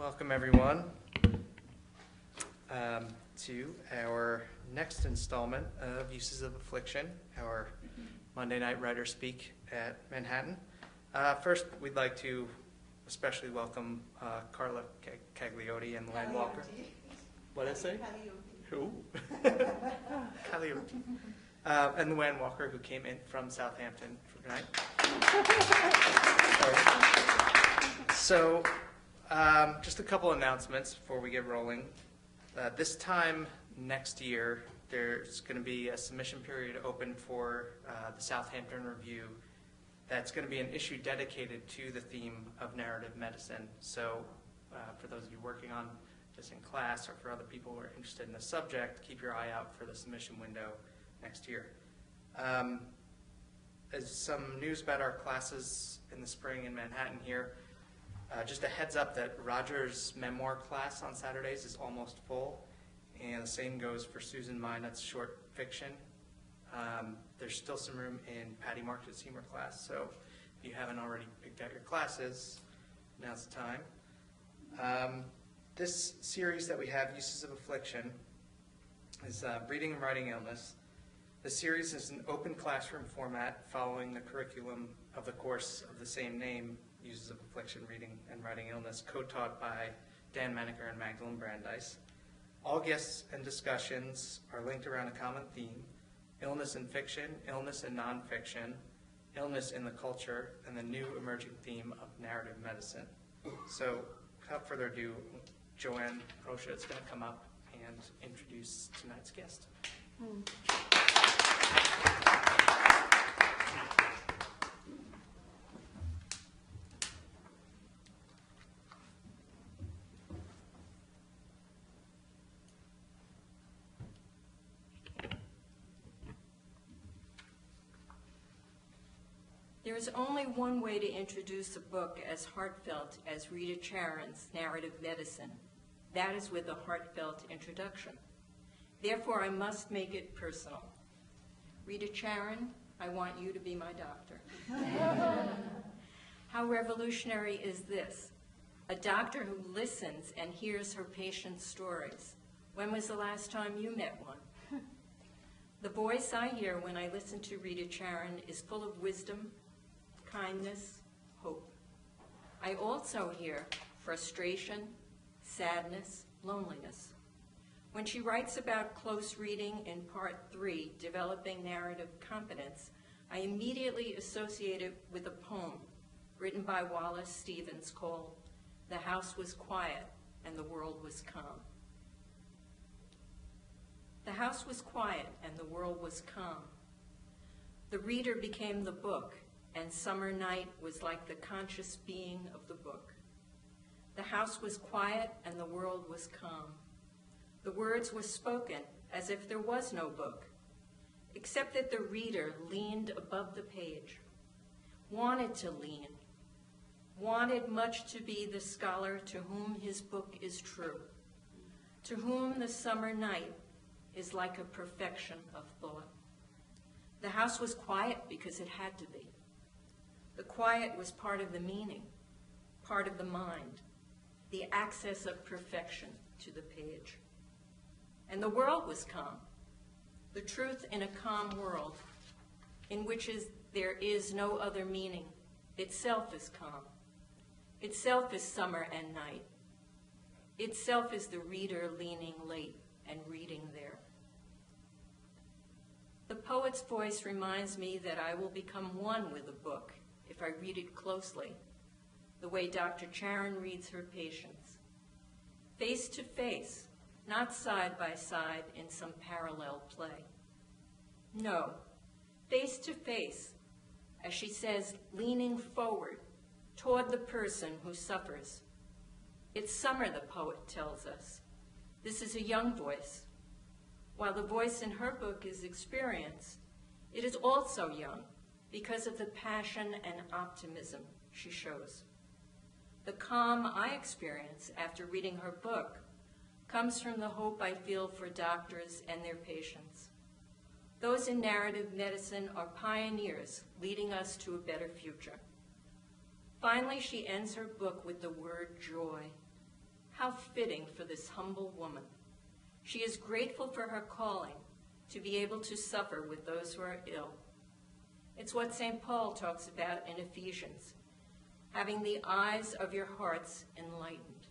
Welcome everyone to our next installment of Uses of Affliction, our Monday night writer speak at Manhattan. First, we'd like to especially welcome Carla Cagliotti and Luann Walker. What did I say? Who? Cagliotti. And Luann Walker, who came in from Southampton for tonight. So, just a couple announcements before we get rolling. This time next year, there's going to be a submission period open for the Southampton Review. That's going to be an issue dedicated to the theme of narrative medicine. So for those of you working on this in class or for other people who are interested in the subject, keep your eye out for the submission window next year. As some news about our classes in the spring in Manhattan here, just a heads up that Roger's memoir class on Saturdays is almost full, and the same goes for Susan Minot's short fiction. There's still some room in Patty March's humor class, so if you haven't already picked out your classes, now's the time. This series that we have, Uses of Affliction, is Reading and Writing Illness. The series is an open classroom format following the curriculum of the course of the same name, Uses of Affliction, Reading and Writing Illness, co-taught by Dan Menaker and Magdalene Brandeis. All guests and discussions are linked around a common theme: illness in fiction, illness in nonfiction, illness in the culture, and the new emerging theme of narrative medicine. So, without further ado, Joanne Rocha is going to come up and introduce tonight's guest. There is only one way to introduce a book as heartfelt as Rita Charon's Narrative Medicine. That is with a heartfelt introduction. Therefore, I must make it personal. Rita Charon, I want you to be my doctor. How revolutionary is this? A doctor who listens and hears her patient's stories. When was the last time you met one? The voice I hear when I listen to Rita Charon is full of wisdom, kindness, hope. I also hear frustration, sadness, loneliness. When she writes about close reading in Part 3, Developing Narrative Competence, I immediately associate it with a poem written by Wallace Stevens called "The House Was Quiet and the World Was Calm." The house was quiet and the world was calm. The reader became the book, and summer night was like the conscious being of the book. The house was quiet and the world was calm. The words were spoken as if there was no book, except that the reader leaned above the page, wanted to lean, wanted much to be the scholar to whom his book is true, to whom the summer night is like a perfection of thought. The house was quiet because it had to be. The quiet was part of the meaning, part of the mind, the access of perfection to the page. And the world was calm. The truth in a calm world, in which there is no other meaning, itself is calm. Itself is summer and night. Itself is the reader leaning late and reading there. The poet's voice reminds me that I will become one with a book if I read it closely, the way Dr. Charon reads her patients. Face to face, not side by side in some parallel play. No, face to face, as she says, leaning forward toward the person who suffers. It's summer, the poet tells us. This is a young voice. While the voice in her book is experienced, it is also young because of the passion and optimism she shows. The calm I experience after reading her book comes from the hope I feel for doctors and their patients. Those in narrative medicine are pioneers leading us to a better future. Finally, she ends her book with the word joy. How fitting for this humble woman. She is grateful for her calling to be able to suffer with those who are ill. It's what St. Paul talks about in Ephesians, having the eyes of your hearts enlightened.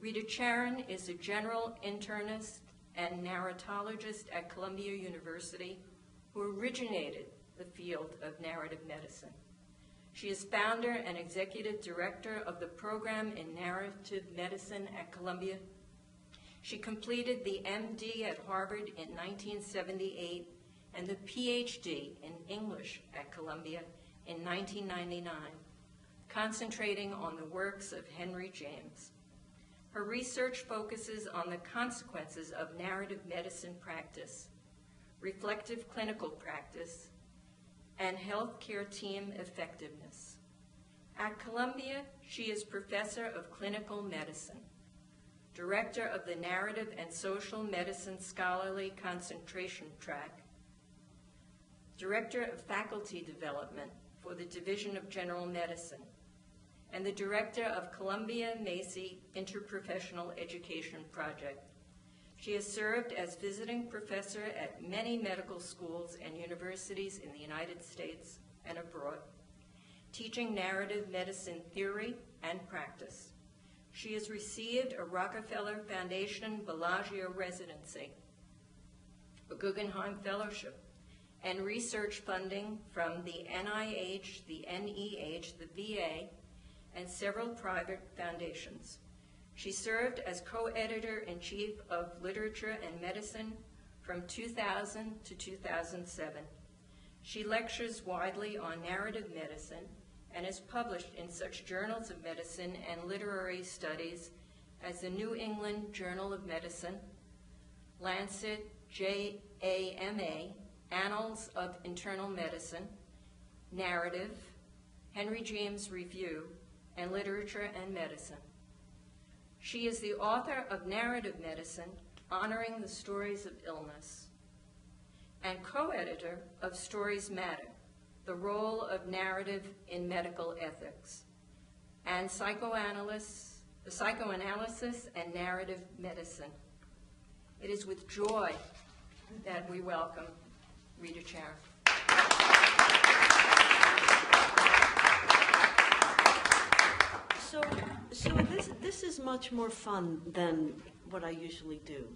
Rita Charon is a general internist and narratologist at Columbia University who originated the field of narrative medicine. She is founder and executive director of the program in narrative medicine at Columbia. She completed the MD at Harvard in 1978 and the PhD in English at Columbia in 1999, concentrating on the works of Henry James. Her research focuses on the consequences of narrative medicine practice, reflective clinical practice, and healthcare team effectiveness. At Columbia, she is professor of clinical medicine, director of the Narrative and Social Medicine Scholarly Concentration Track, director of faculty development for the Division of General Medicine, and the director of Columbia Macy Interprofessional Education Project. She has served as visiting professor at many medical schools and universities in the United States and abroad, teaching narrative medicine theory and practice. She has received a Rockefeller Foundation Bellagio residency, a Guggenheim Fellowship, and research funding from the NIH, the NEH, the VA, and several private foundations. She served as co-editor-in-chief of Literature and Medicine from 2000 to 2007. She lectures widely on narrative medicine and is published in such journals of medicine and literary studies as the New England Journal of Medicine, Lancet, JAMA, Annals of Internal Medicine, Narrative, Henry James Review, and Literature and Medicine. She is the author of Narrative Medicine, Honoring the Stories of Illness, and co-editor of Stories Matter, The Role of Narrative in Medical Ethics, and Psychoanalysis and Narrative Medicine. It is with joy that we welcome Rita Charon. So this is much more fun than what I usually do,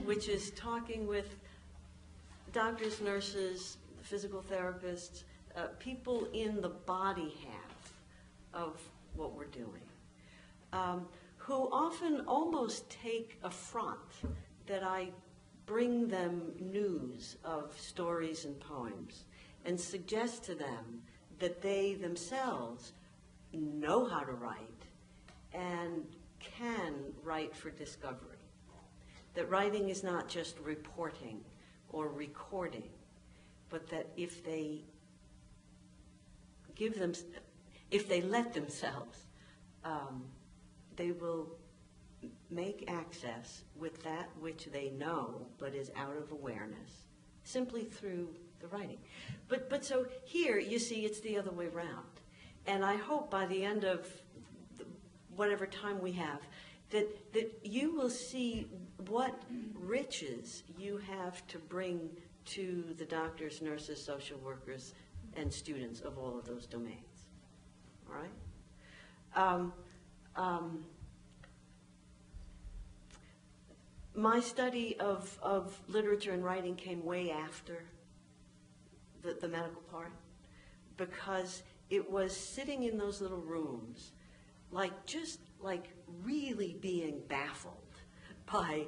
which is talking with doctors, nurses, physical therapists, people in the body half of what we're doing, who often almost take affront that I bring them news of stories and poems and suggest to them that they themselves know how to write and can write for discovery. That writing is not just reporting or recording, but that if they let themselves, they will make access with that which they know but is out of awareness simply through the writing. But so here you see it's the other way around. And I hope by the end of whatever time we have that you will see what riches you have to bring to the doctors, nurses, social workers, and students of all of those domains. All right? My study of literature and writing came way after the medical part, because it was sitting in those little rooms, just really being baffled by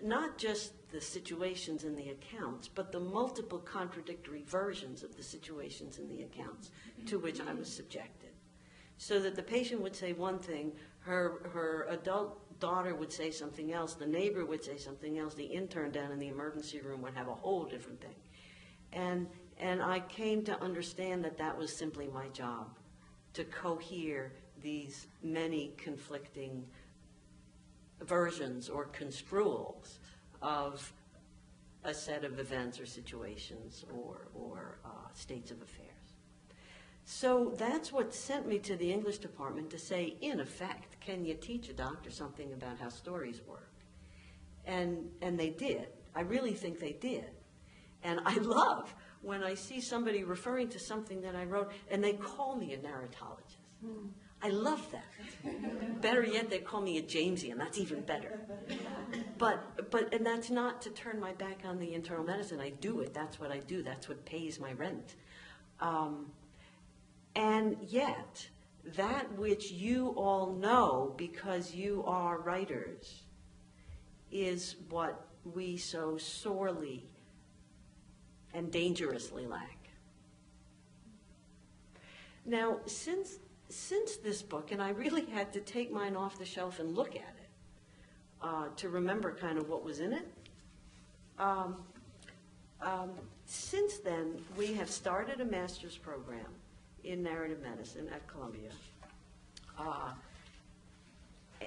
not just the situations in the accounts, but the multiple contradictory versions of the situations in the accounts to which I was subjected. So that the patient would say one thing, her adult daughter would say something else, the neighbor would say something else, the intern down in the emergency room would have a whole different thing. And I came to understand that that was simply my job, to cohere these many conflicting versions or construals of a set of events or situations or states of affairs. So that's what sent me to the English department to say, in effect, can you teach a doctor something about how stories work? And they did. I really think they did. And I love when I see somebody referring to something that I wrote and they call me a narratologist. I love that. Better yet, they call me a Jamesian. That's even better. And that's not to turn my back on the internal medicine. I do it. That's what I do. That's what pays my rent. And yet, that which you all know because you are writers is what we so sorely and dangerously lack. Now, since this book, and I really had to take mine off the shelf and look at it to remember kind of what was in it, since then, we have started a master's program in narrative medicine at Columbia.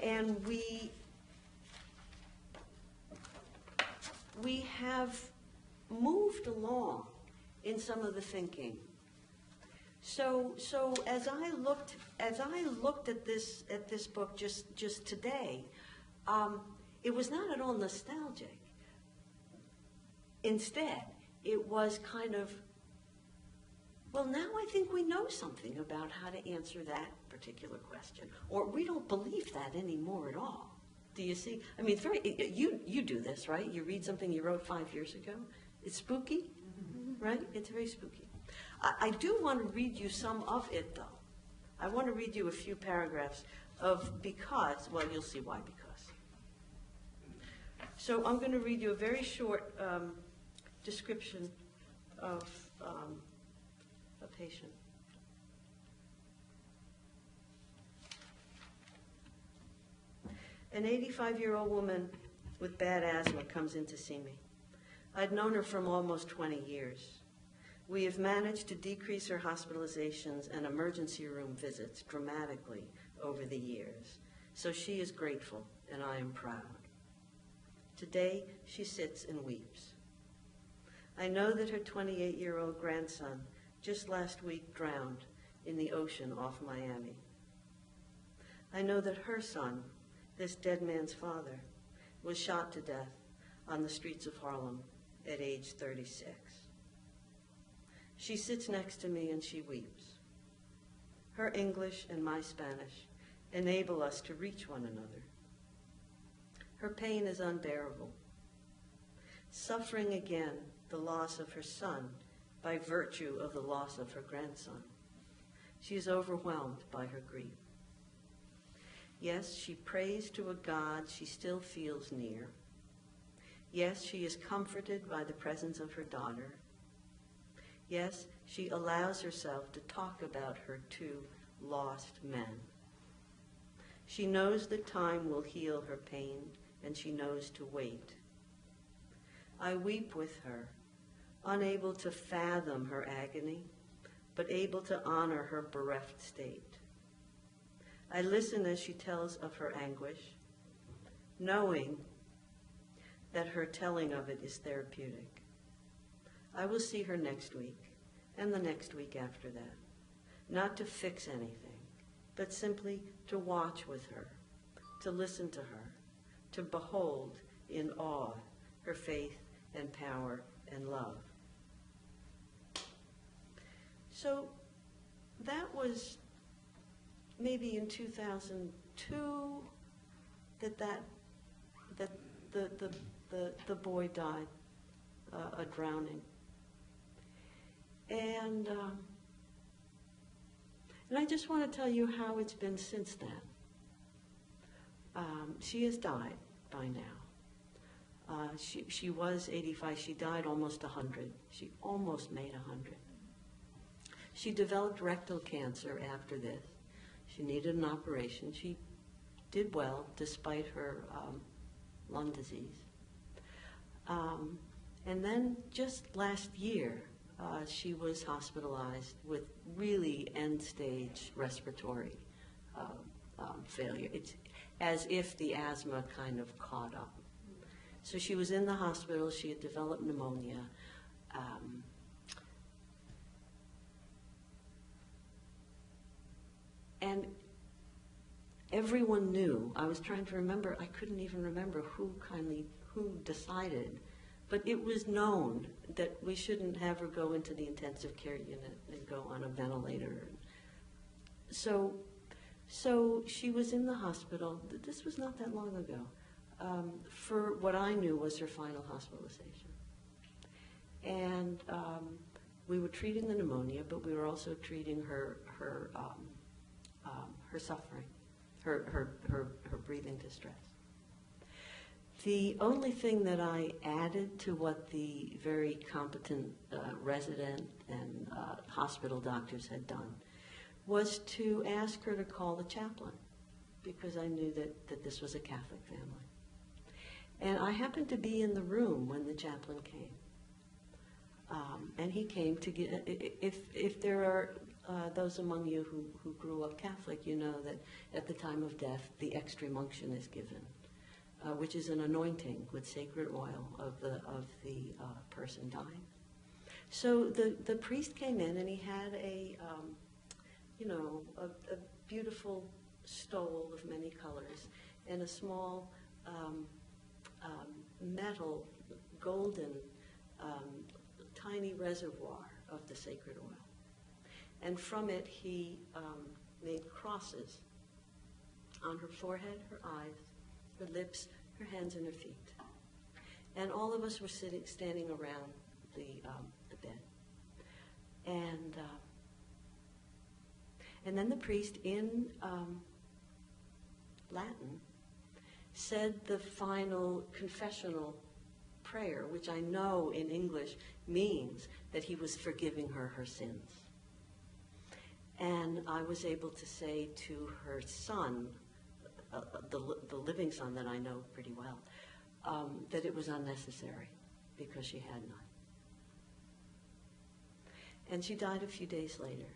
And we have moved along in some of the thinking. So as I looked at this book just today, it was not at all nostalgic. Instead, it was kind of, well, now I think we know something about how to answer that particular question, or we don't believe that anymore at all. Do you see? I mean, it's very, you do this, right? You read something you wrote 5 years ago. It's spooky, right? It's very spooky. I do want to read you some of it, though. I want to read you a few paragraphs because, well, you'll see why because. So I'm going to read you a very short description of a patient. An 85-year-old woman with bad asthma comes in to see me. I'd known her from almost 20 years. We have managed to decrease her hospitalizations and emergency room visits dramatically over the years, so she is grateful and I am proud. Today, she sits and weeps. I know that her 28-year-old grandson just last week drowned in the ocean off Miami. I know that her son, this dead man's father, was shot to death on the streets of Harlem at age 36. She sits next to me and she weeps. Her English and my Spanish enable us to reach one another. Her pain is unbearable. Suffering again the loss of her son by virtue of the loss of her grandson. She is overwhelmed by her grief. Yes, she prays to a God she still feels near. Yes, she is comforted by the presence of her daughter. Yes, she allows herself to talk about her two lost men. She knows that time will heal her pain, and she knows to wait. I weep with her, unable to fathom her agony, but able to honor her bereft state. I listen as she tells of her anguish, knowing that her telling of it is therapeutic. I will see her next week, and the next week after that, not to fix anything, but simply to watch with her, to listen to her, to behold in awe her faith and power and love. So that was maybe in 2002 that the boy died, a drowning. And I just want to tell you how it's been since then. She has died by now. She was 85. She died almost 100. She almost made 100. She developed rectal cancer after this. She needed an operation. She did well despite her lung disease. And then just last year, she was hospitalized with really end-stage respiratory failure. It's as if the asthma kind of caught up. So she was in the hospital. She had developed pneumonia. everyone knew. I was trying to remember, I couldn't even remember who decided, but it was known that we shouldn't have her go into the intensive care unit and go on a ventilator. So she was in the hospital. This was not that long ago, for what I knew was her final hospitalization. And we were treating the pneumonia, but we were also treating her suffering, her breathing distress. The only thing that I added to what the very competent resident and hospital doctors had done was to ask her to call the chaplain, because I knew that this was a Catholic family. And I happened to be in the room when the chaplain came. And he came to get, if there are those among you who grew up Catholic, you know that at the time of death, the extreme unction is given, which is an anointing with sacred oil of the person dying. So the priest came in, and he had a beautiful stole of many colors and a small metal, golden, tiny reservoir of the sacred oil. And from it, he made crosses on her forehead, her eyes, her lips, her hands, and her feet. And all of us were standing around the bed. And then the priest, in Latin, said the final confessional prayer, which I know in English means that he was forgiving her sins. And I was able to say to her son, the living son that I know pretty well, that it was unnecessary because she had none. And she died a few days later.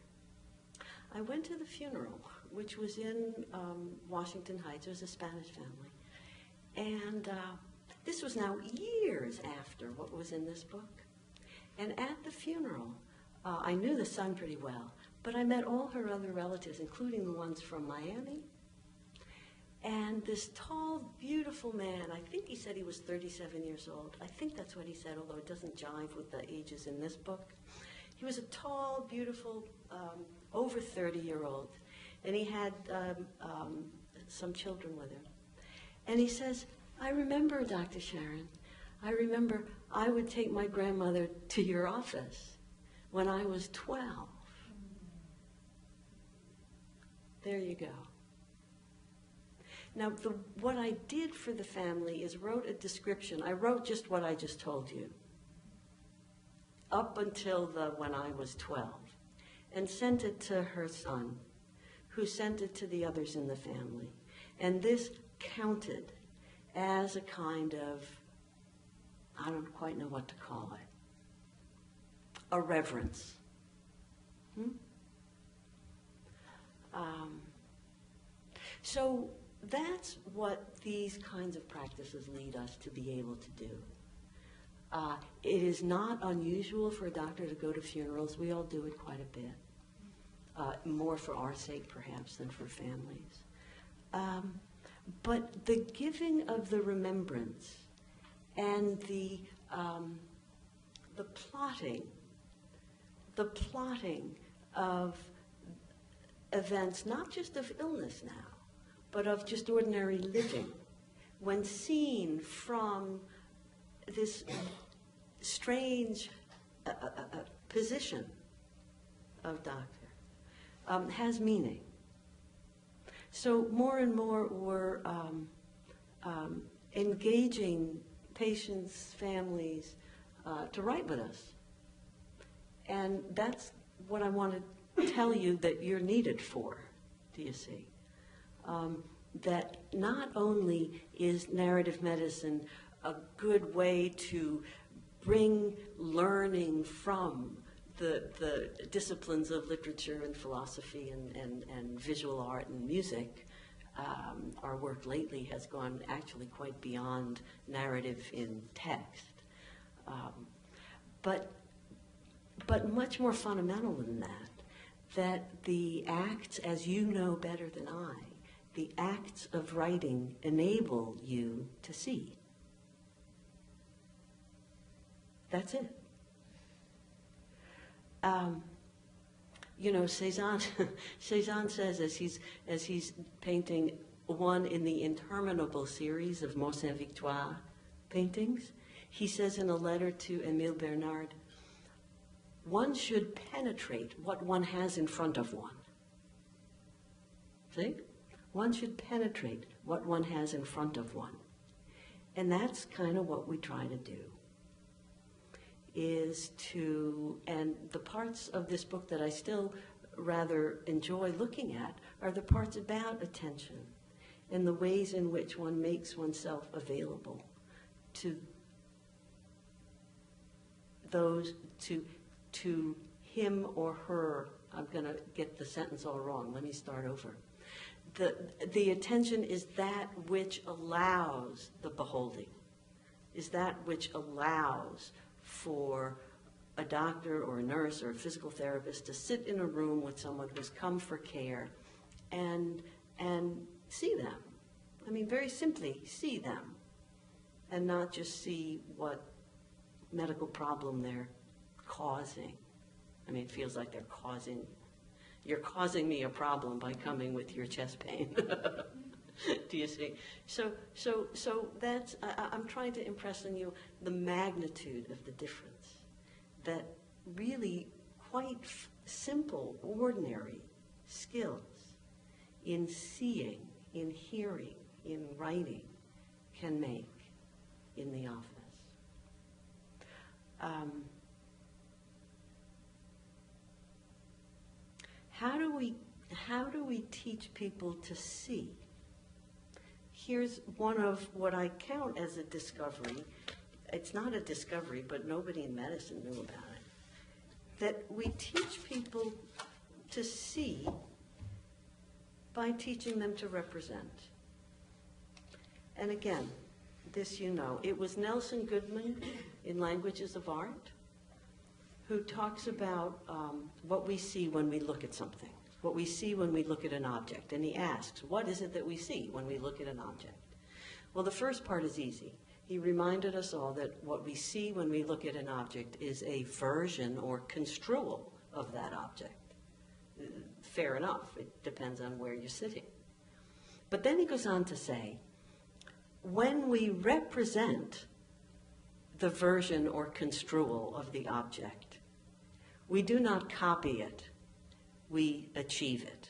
I went to the funeral, which was in Washington Heights. It was a Spanish family. And this was now years after what was in this book. And at the funeral, I knew the son pretty well, but I met all her other relatives, including the ones from Miami. And this tall, beautiful man, I think he said he was 37 years old. I think that's what he said, although it doesn't jive with the ages in this book. He was a tall, beautiful, over 30-year-old, and he had some children with him. And he says, I remember, Dr. Charon, I remember I would take my grandmother to your office when I was 12. There you go. Now, what I did for the family is wrote a description. I wrote just what I just told you, up until when I was 12, and sent it to her son, who sent it to the others in the family. And this counted as a kind of, I don't quite know what to call it, a reverence. So that's what these kinds of practices lead us to be able to do. It is not unusual for a doctor to go to funerals. We all do it quite a bit, more for our sake perhaps than for families. But the giving of the remembrance and the plotting of events, not just of illness now, but of just ordinary living, when seen from this strange position of doctor, has meaning. So more and more we're engaging patients, families, to write with us. And that's what I want to tell you that you're needed for, do you see? That not only is narrative medicine a good way to bring learning from the disciplines of literature and philosophy and visual art and music. Our work lately has gone actually quite beyond narrative in text. But much more fundamental than that, that the acts, as you know better than I, the acts of writing enable you to see. That's it. You know, Cézanne, Cézanne says as he's painting one in the interminable series of Mont Saint-Victoire paintings, he says in a letter to Émile Bernard, one should penetrate what one has in front of one. See? One should penetrate what one has in front of one. And that's kind of what we try to do. And the parts of this book that I still rather enjoy looking at are the parts about attention and the ways in which one makes oneself available to those, to him or her. I'm going to get the sentence all wrong. Let me start over. The attention is that which allows the beholding, is that which allows for a doctor or a nurse or a physical therapist to sit in a room with someone who's come for care and see them. I mean, very simply, see them, and not just see what medical problem they're causing. I mean, it feels like you're causing me a problem by coming with your chest pain. Do you see? So that's, I'm trying to impress on you the magnitude of the difference. That really quite simple, ordinary skills in seeing, in hearing, in writing can make in the office. How do we teach people to see? Here's one of what I count as a discovery. It's not a discovery, but nobody in medicine knew about it. That we teach people to see by teaching them to represent. And again, this you know, it was Nelson Goodman in Languages of Art who talks about what we see when we look at something, what we see when we look at an object. And he asks, what is it that we see when we look at an object? Well, the first part is easy. He reminded us all that what we see when we look at an object is a version or construal of that object. Fair enough. It depends on where you're sitting. But then he goes on to say, when we represent the version or construal of the object, we do not copy it, we achieve it,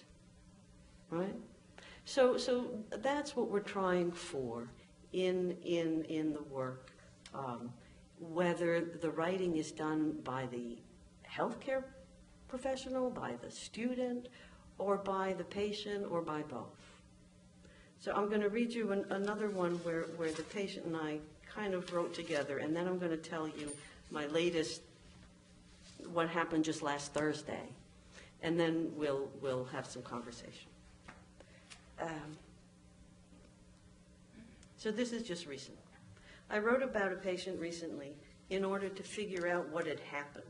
right? So that's what we're trying for in the work, whether the writing is done by the healthcare professional, by the student, or by the patient, or by both. So I'm going to read you another one where the patient and I kind of wrote together, and then I'm going to tell you my latest, what happened just last Thursday, and then we'll have some conversation. So this is just recent. I wrote about a patient recently in order to figure out what had happened.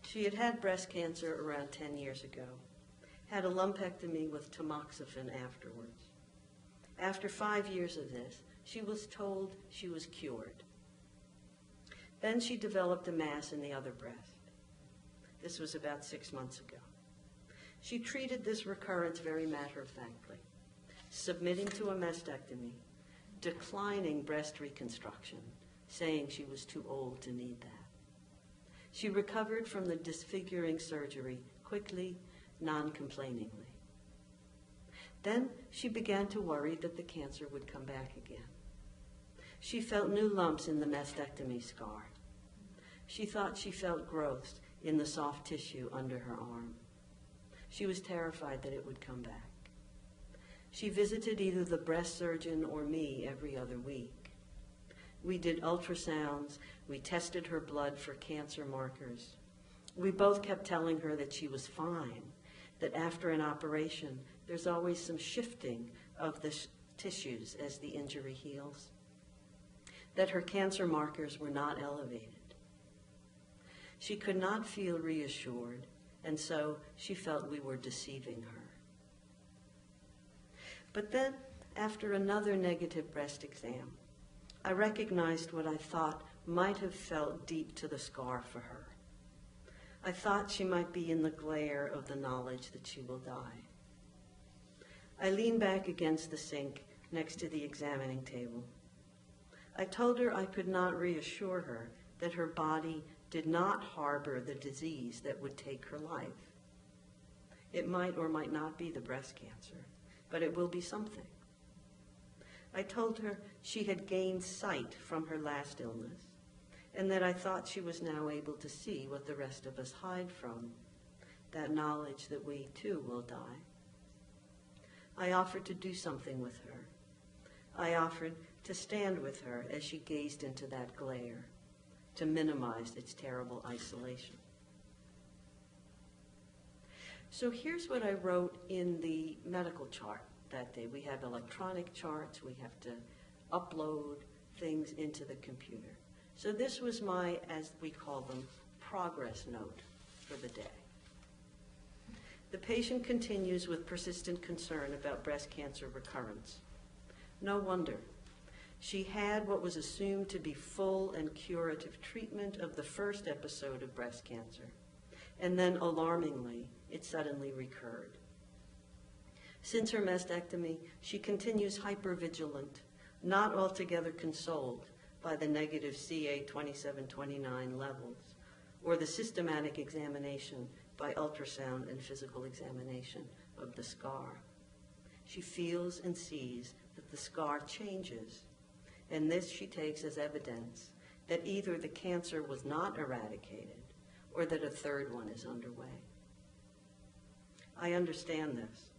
She had had breast cancer around 10 years ago, had a lumpectomy with tamoxifen afterwards. After 5 years of this, she was told she was cured. Then she developed a mass in the other breast. This was about 6 months ago. She treated this recurrence very matter-of-factly, submitting to a mastectomy, declining breast reconstruction, saying she was too old to need that. She recovered from the disfiguring surgery quickly, non-complainingly. Then she began to worry that the cancer would come back again. She felt new lumps in the mastectomy scar. She thought she felt growths in the soft tissue under her arm. She was terrified that it would come back. She visited either the breast surgeon or me every other week. We did ultrasounds. We tested her blood for cancer markers. We both kept telling her that she was fine, that after an operation, there's always some shifting of the tissues as the injury heals, that her cancer markers were not elevated. She could not feel reassured, and so she felt we were deceiving her. But then, after another negative breast exam, I recognized what I thought might have felt deep to the scar for her. I thought she might be in the glare of the knowledge that she will die. I leaned back against the sink next to the examining table. I told her I could not reassure her that her body did not harbor the disease that would take her life. It might or might not be the breast cancer, but it will be something. I told her she had gained sight from her last illness, and that I thought she was now able to see what the rest of us hide from, that knowledge that we too will die. I offered to do something with her. I offered to stand with her as she gazed into that glare, to minimize its terrible isolation. So here's what I wrote in the medical chart that day. We have electronic charts. We have to upload things into the computer. So this was my, as we call them, progress note for the day. The patient continues with persistent concern about breast cancer recurrence. No wonder. She had what was assumed to be full and curative treatment of the first episode of breast cancer, and then alarmingly, it suddenly recurred. Since her mastectomy, she continues hypervigilant, not altogether consoled by the negative CA2729 levels, or the systematic examination by ultrasound and physical examination of the scar. She feels and sees that the scar changes, and this she takes as evidence that either the cancer was not eradicated or that a third one is underway. I understand this.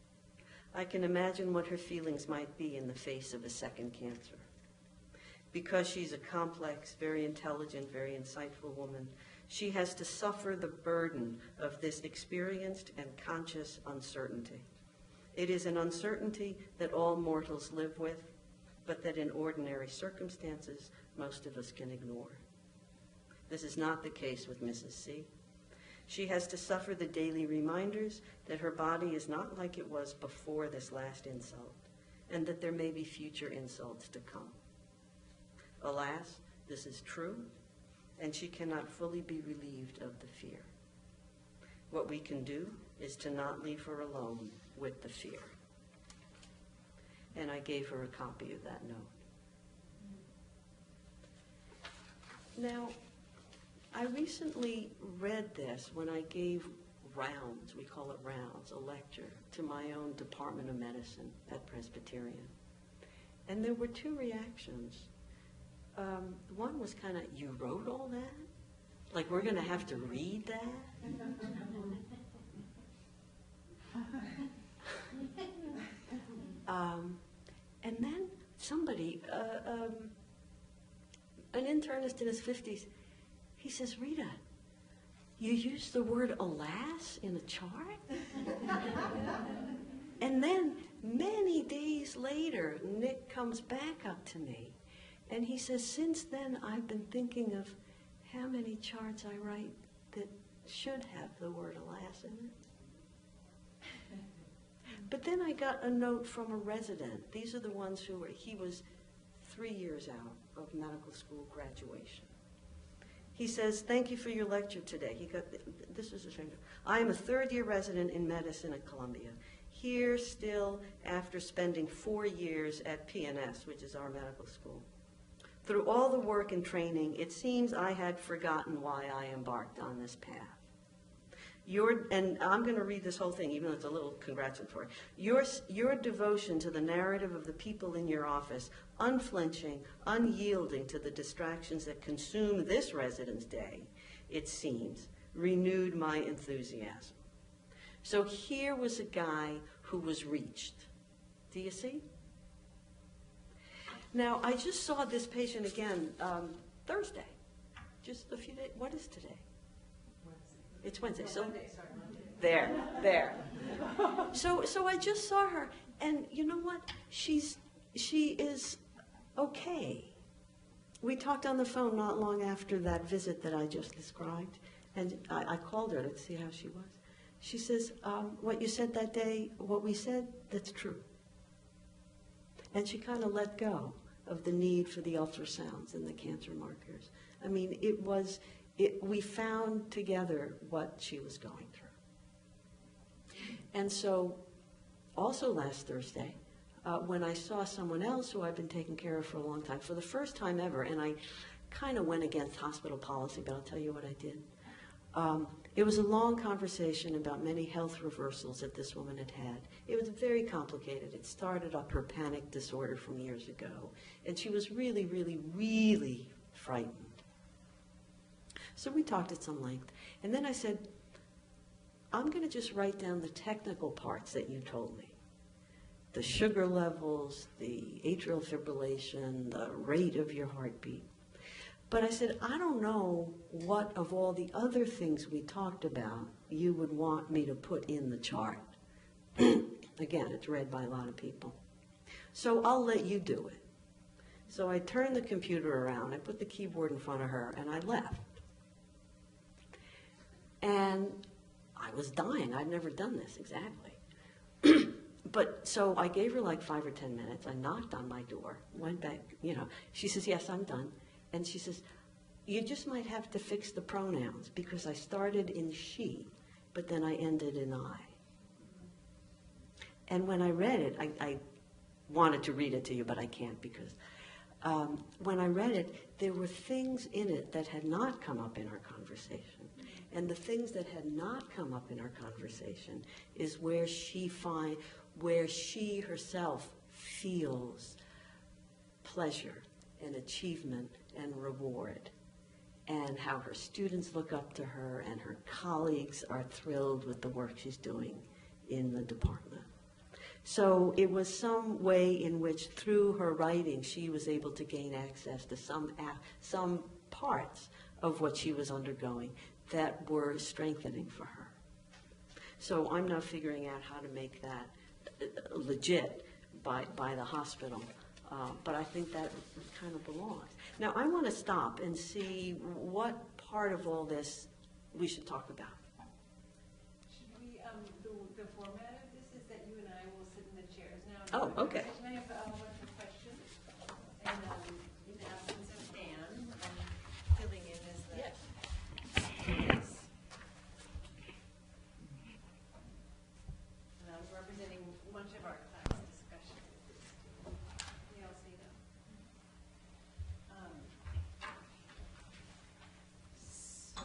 I can imagine what her feelings might be in the face of a second cancer. Because she's a complex, very intelligent, very insightful woman, she has to suffer the burden of this experienced and conscious uncertainty. It is an uncertainty that all mortals live with, but that in ordinary circumstances, most of us can ignore. This is not the case with Mrs. C. She has to suffer the daily reminders that her body is not like it was before this last insult, and that there may be future insults to come. Alas, this is true, and she cannot fully be relieved of the fear. What we can do is to not leave her alone with the fear. And I gave her a copy of that note. Now, I recently read this when I gave rounds, we call it rounds, a lecture, to my own Department of Medicine at Presbyterian. And there were two reactions. One was kind of, you wrote all that? Like, we're going to have to read that? And then somebody, an internist in his 50s, he says, Rita, you used the word alas in a chart? And then many days later, Nick comes back up to me, and he says, since then I've been thinking of how many charts I write that should have the word alas in it. But then I got a note from a resident. These are the ones who were, he was 3 years out of medical school graduation. He says, thank you for your lecture today. He got, this is a stranger. I am a third-year resident in medicine at Columbia. Here still after spending 4 years at PNS, which is our medical school. Through all the work and training, it seems I had forgotten why I embarked on this path. And I'm going to read this whole thing, even though it's a little congratulatory. Your devotion to the narrative of the people in your office, unflinching, unyielding to the distractions that consume this resident's day, it seems, renewed my enthusiasm. So here was a guy who was reached. Do you see? Now, I just saw this patient again Thursday, just a few days. What is today? It's Wednesday. So there. So I just saw her, and you know what? She is okay. We talked on the phone not long after that visit that I just described, and I called her to see how she was. She says, what you said that day, what we said, that's true. And she kind of let go of the need for the ultrasounds and the cancer markers. I mean, we found together what she was going through. And so, also last Thursday, when I saw someone else who I've been taking care of for a long time, for the first time ever, and I kind of went against hospital policy, but I'll tell you what I did. It was a long conversation about many health reversals that this woman had had. It was very complicated. It started up her panic disorder from years ago, and she was really, really, really frightened. So we talked at some length, and then I said, I'm going to just write down the technical parts that you told me. The sugar levels, the atrial fibrillation, the rate of your heartbeat. But I said, I don't know what of all the other things we talked about you would want me to put in the chart. Again, it's read by a lot of people. So I'll let you do it. So I turned the computer around, I put the keyboard in front of her, and I left. And I was dying. I'd never done this exactly. But so I gave her like 5 or 10 minutes. I knocked on my door, went back, She says, yes, I'm done. And she says, you just might have to fix the pronouns because I started in she, but then I ended in I. And when I read it, I wanted to read it to you, but I can't because when I read it, there were things in it that had not come up in our conversation. And the things that had not come up in our conversation is where she herself feels pleasure and achievement and reward, and how her students look up to her and her colleagues are thrilled with the work she's doing in the department. So it was some way in which through her writing she was able to gain access to some parts of what she was undergoing that were strengthening for her. So I'm now figuring out how to make that legit by the hospital. But I think that kind of belongs. Now, I want to stop and see what part of all this we should talk about. Should we, the format of this is that you and I will sit in the chairs now. Oh, okay. I have a bunch of questions. And in the absence of Dan, I'm filling in as the... Yes. Yes. And I'm representing much of our class discussion. We all see that. So,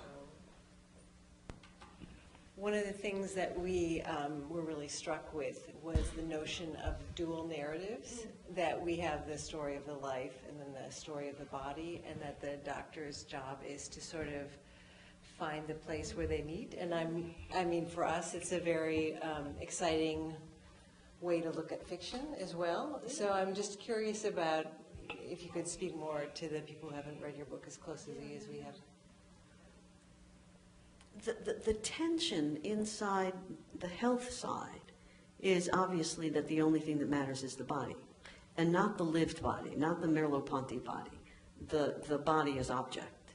one of the things that we were really struck with was the notion of dual narratives, that we have the story of the life and then the story of the body, and that the doctor's job is to sort of find the place where they meet. And I mean, for us, it's a very exciting way to look at fiction as well. So I'm just curious about if you could speak more to the people who haven't read your book as closely as we have. The tension inside the health side is obviously that the only thing that matters is the body, and not the lived body, not the Merleau-Ponty body, the body as object.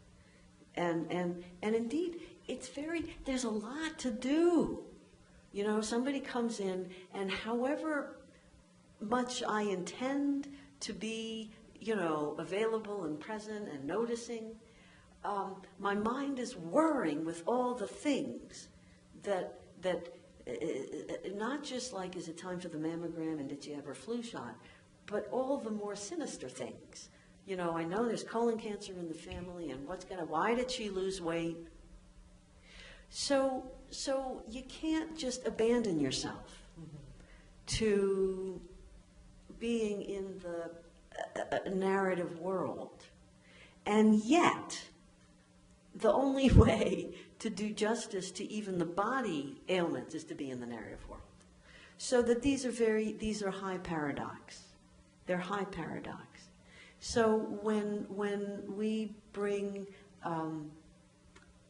And indeed, there's a lot to do. Somebody comes in, and however much I intend to be, available and present and noticing, my mind is whirring with all the things that not just like, is it time for the mammogram and did you have her flu shot, but all the more sinister things. I know there's colon cancer in the family, and why did she lose weight? So you can't just abandon yourself to being in the narrative world. And yet, the only way to do justice to even the body ailments is to be in the narrative world. So that these are high paradox. They're high paradox. So when we bring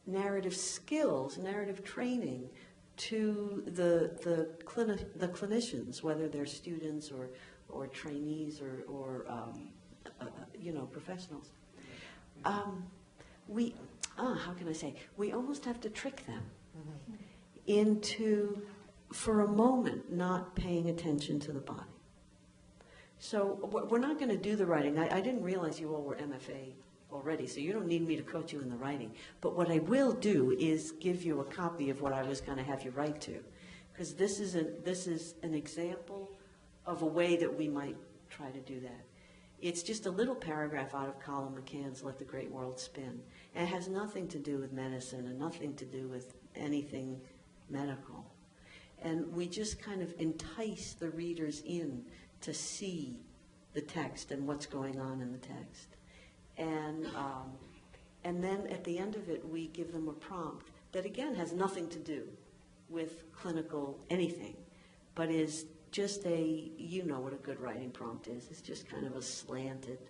narrative skills, narrative training to the clinicians, whether they're students or trainees or professionals, how can I say? We almost have to trick them into, for a moment, not paying attention to the body. So we're not going to do the writing. I didn't realize you all were MFA already, so you don't need me to coach you in the writing. But what I will do is give you a copy of what I was going to have you write to, because this is an example of a way that we might try to do that. It's just a little paragraph out of Colin McCann's Let the Great World Spin. And it has nothing to do with medicine and nothing to do with anything medical. And we just kind of entice the readers in to see the text and what's going on in the text. And then at the end of it, we give them a prompt that, again, has nothing to do with clinical anything, but is just you know what a good writing prompt is. It's just kind of a slanted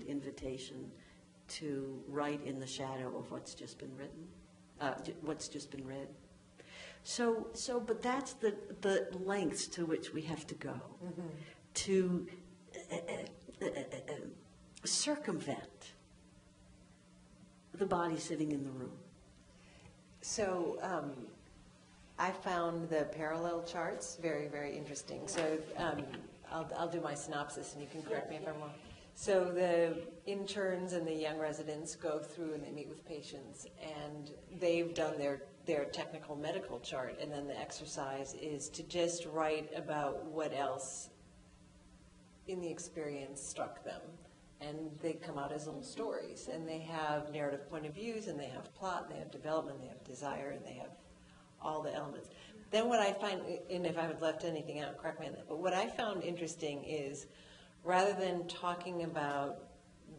invitation to write in the shadow of what's just been written, what's just been read. But that's the lengths to which we have to go to circumvent the body sitting in the room. So I found the parallel charts very, very interesting. So I'll do my synopsis and you can correct me if I'm wrong. So the interns and the young residents go through and they meet with patients, and they've done their technical medical chart, and then the exercise is to just write about what else in the experience struck them. And they come out as little stories, and they have narrative point of views, and they have plot, and they have development, they have desire, and they have all the elements. Then what I find, and if I have left anything out, correct me on that, but what I found interesting is rather than talking about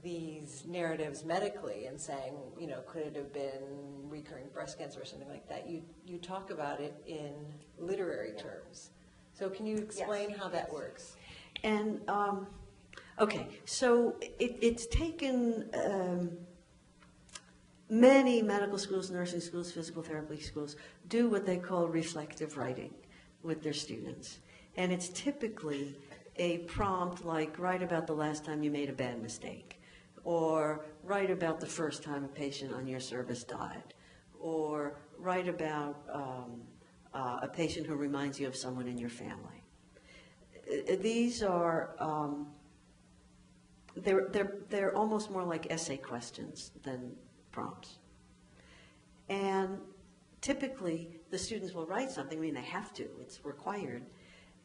these narratives medically and saying, you know, could it have been recurring breast cancer or something like that, you talk about it in literary terms. So can you explain how that works? And, okay, so it's taken many medical schools, nursing schools, physical therapy schools do what they call reflective writing with their students. And it's typically a prompt like, write about the last time you made a bad mistake, or write about the first time a patient on your service died, or write about a patient who reminds you of someone in your family. These are, they're almost more like essay questions than prompts. And typically, the students will write something. I mean, they have to. It's required.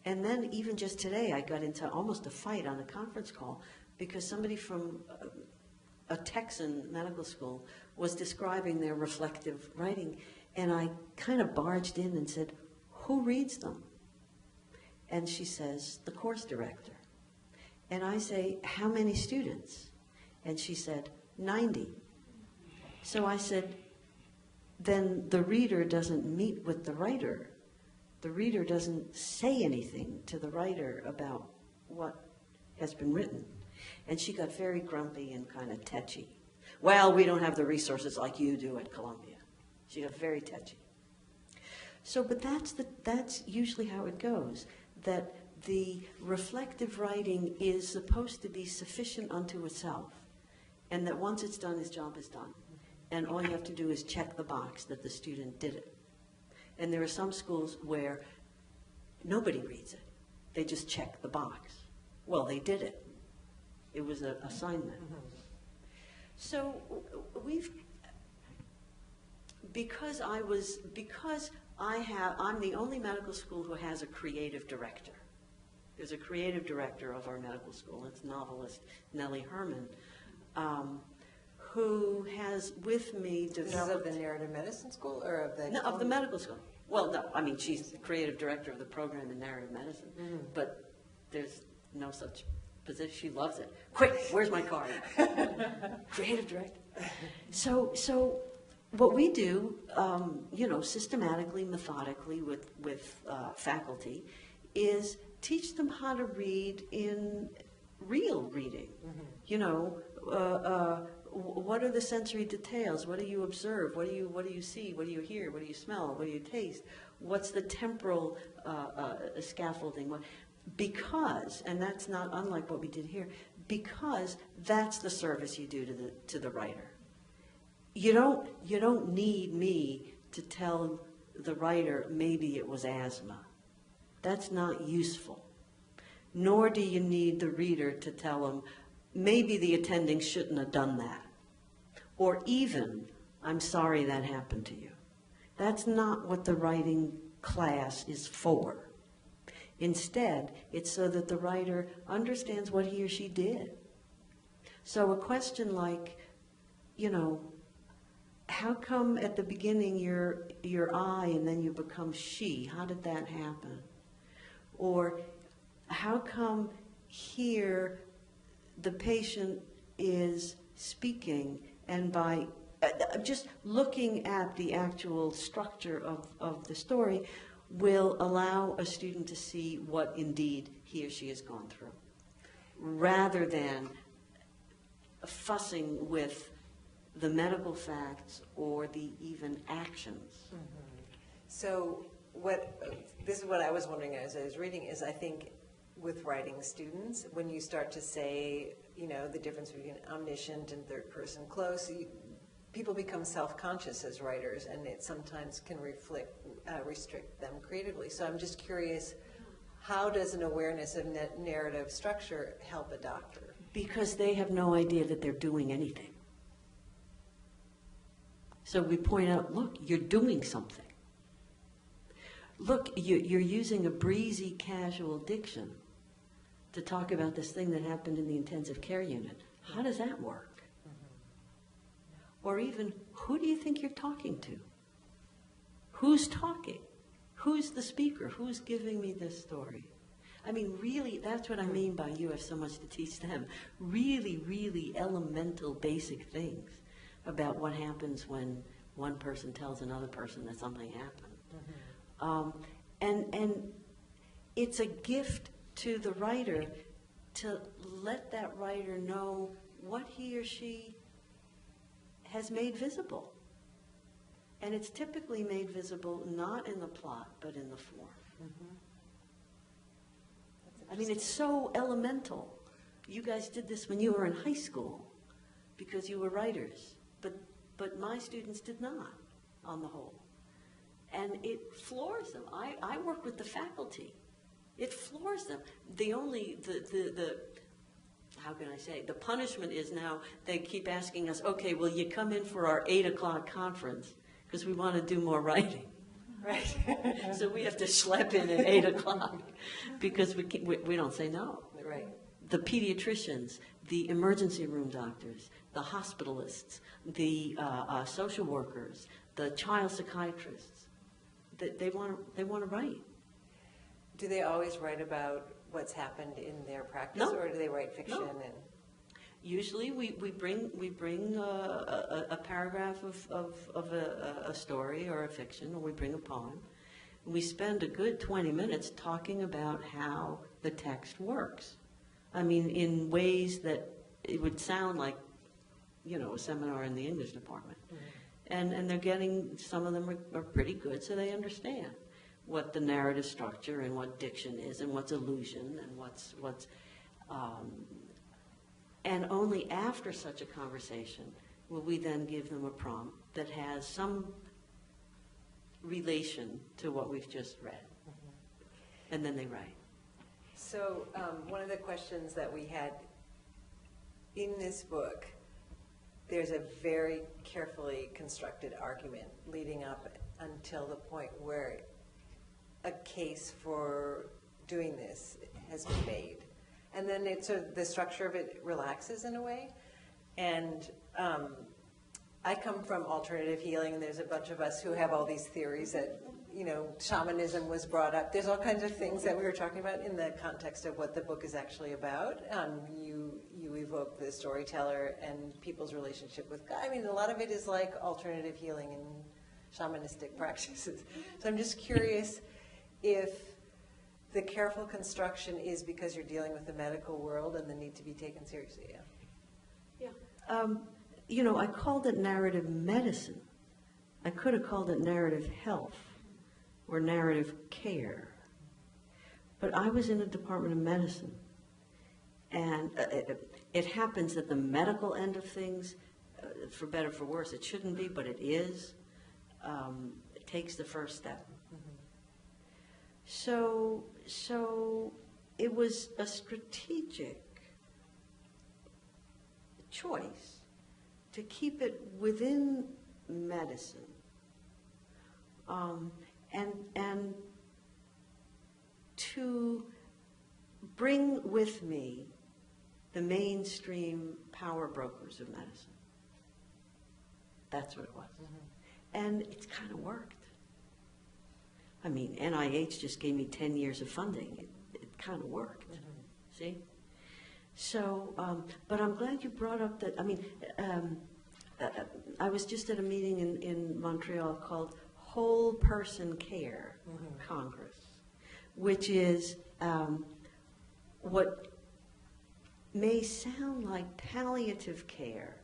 And then even just today, I got into almost a fight on a conference call because somebody from a Texan medical school was describing their reflective writing. And I kind of barged in and said, who reads them? And she says, the course director. And I say, how many students? And she said, 90. So I said, then the reader doesn't meet with the writer. The reader doesn't say anything to the writer about what has been written. And she got very grumpy and kind of tetchy. Well, we don't have the resources like you do at Columbia. She got very tetchy. So, but that's usually how it goes, that the reflective writing is supposed to be sufficient unto itself, and that once it's done, his job is done. And all you have to do is check the box that the student did it. And there are some schools where nobody reads it. They just check the box. Well, they did it. It was an assignment. Mm-hmm. So I'm the only medical school who has a creative director. There's a creative director of our medical school. It's novelist Nellie Herman, who has with me developed... This is of the narrative medicine school or of the... No, of the medical school. Well, no, I mean, she's the creative director of the program in narrative medicine, but there's no such position. She loves it. Quick, where's my card? Creative director. So what we do, systematically, methodically with faculty, is teach them how to read in real reading. What are the sensory details? What do you observe? What do you see? What do you hear? What do you smell? What do you taste? What's the temporal scaffolding? Because, and that's not unlike what we did here, because that's the service you do to the writer. You don't need me to tell the writer maybe it was asthma. That's not useful. nor do you need the reader to tell them, maybe the attending shouldn't have done that. Or even, I'm sorry that happened to you. That's not what the writing class is for. Instead, it's so that the writer understands what he or she did. So a question like, you know, how come at the beginning you're I and then you become she? How did that happen? Or how come here the patient is speaking, and by just looking at the actual structure of the story will allow a student to see what indeed he or she has gone through, rather than fussing with the medical facts or the even actions. Mm-hmm. So this is what I was wondering as I was reading, is I think with writing students, when you start to say, you know, the difference between omniscient and third person close, people become self-conscious as writers, and it sometimes can restrict them creatively. So I'm just curious, how does an awareness of narrative structure help a doctor? Because they have no idea that they're doing anything. So we point out, look, you're doing something. Look, you're using a breezy, casual diction to talk about this thing that happened in the intensive care unit. How does that work? Mm-hmm. Or even, who do you think you're talking to? Who's talking? Who's the speaker? Who's giving me this story? I mean, really, that's what I mean by you have so much to teach them. Really, really elemental, basic things about what happens when one person tells another person that something happened. Mm-hmm. And it's a gift to the writer to let that writer know what he or she has made visible. And it's typically made visible not in the plot, but in the form. Mm-hmm. I mean, it's so elemental. You guys did this when you were in high school because you were writers, but my students did not, on the whole. And it floors them. I work with the faculty. It floors them. The how can I say, the punishment is now they keep asking us, okay, will you come in for our 8 o'clock conference? Because we want to do more writing. Right. So we have to schlep in at 8 o'clock because we don't say no. Right. The pediatricians, the emergency room doctors, the hospitalists, the social workers, the child psychiatrists, they want to write. Do they always write about what's happened in their practice, No. or do they write fiction? No. And Usually we bring a paragraph of a story or a fiction, or we bring a poem. We spend a good 20 minutes talking about how the text works. I mean, in ways that it would sound like, you know, a seminar in the English department. Mm-hmm. And they're getting, some of them are pretty good, so they understand what the narrative structure and what diction is and what's allusion and what's and only after such a conversation will we then give them a prompt that has some relation to what we've just read. Mm-hmm. And then they write. so one of the questions that we had in this book, there's a very carefully constructed argument leading up until the point where a case for doing this has been made. And then the structure of it relaxes in a way. And I come from alternative healing, and there's a bunch of us who have all these theories that, you know, shamanism was brought up. There's all kinds of things that we were talking about in the context of what the book is actually about. You evoke the storyteller and people's relationship with God. I mean, a lot of it is like alternative healing and shamanistic practices. So I'm just curious if the careful construction is because you're dealing with the medical world and the need to be taken seriously. Yeah. You know, I called it narrative medicine. I could have called it narrative health or narrative care. But I was in the Department of Medicine. And it happens that the medical end of things, for better or for worse, it shouldn't be, but it is, it takes the first step. So it was a strategic choice to keep it within medicine, and to bring with me the mainstream power brokers of medicine. That's what it was. And it's kind of worked. I mean, NIH just gave me 10 years of funding. It kind of worked. See? So, but I'm glad you brought up that. I mean, I was just at a meeting in Montreal called Whole Person Care Congress, which is what may sound like palliative care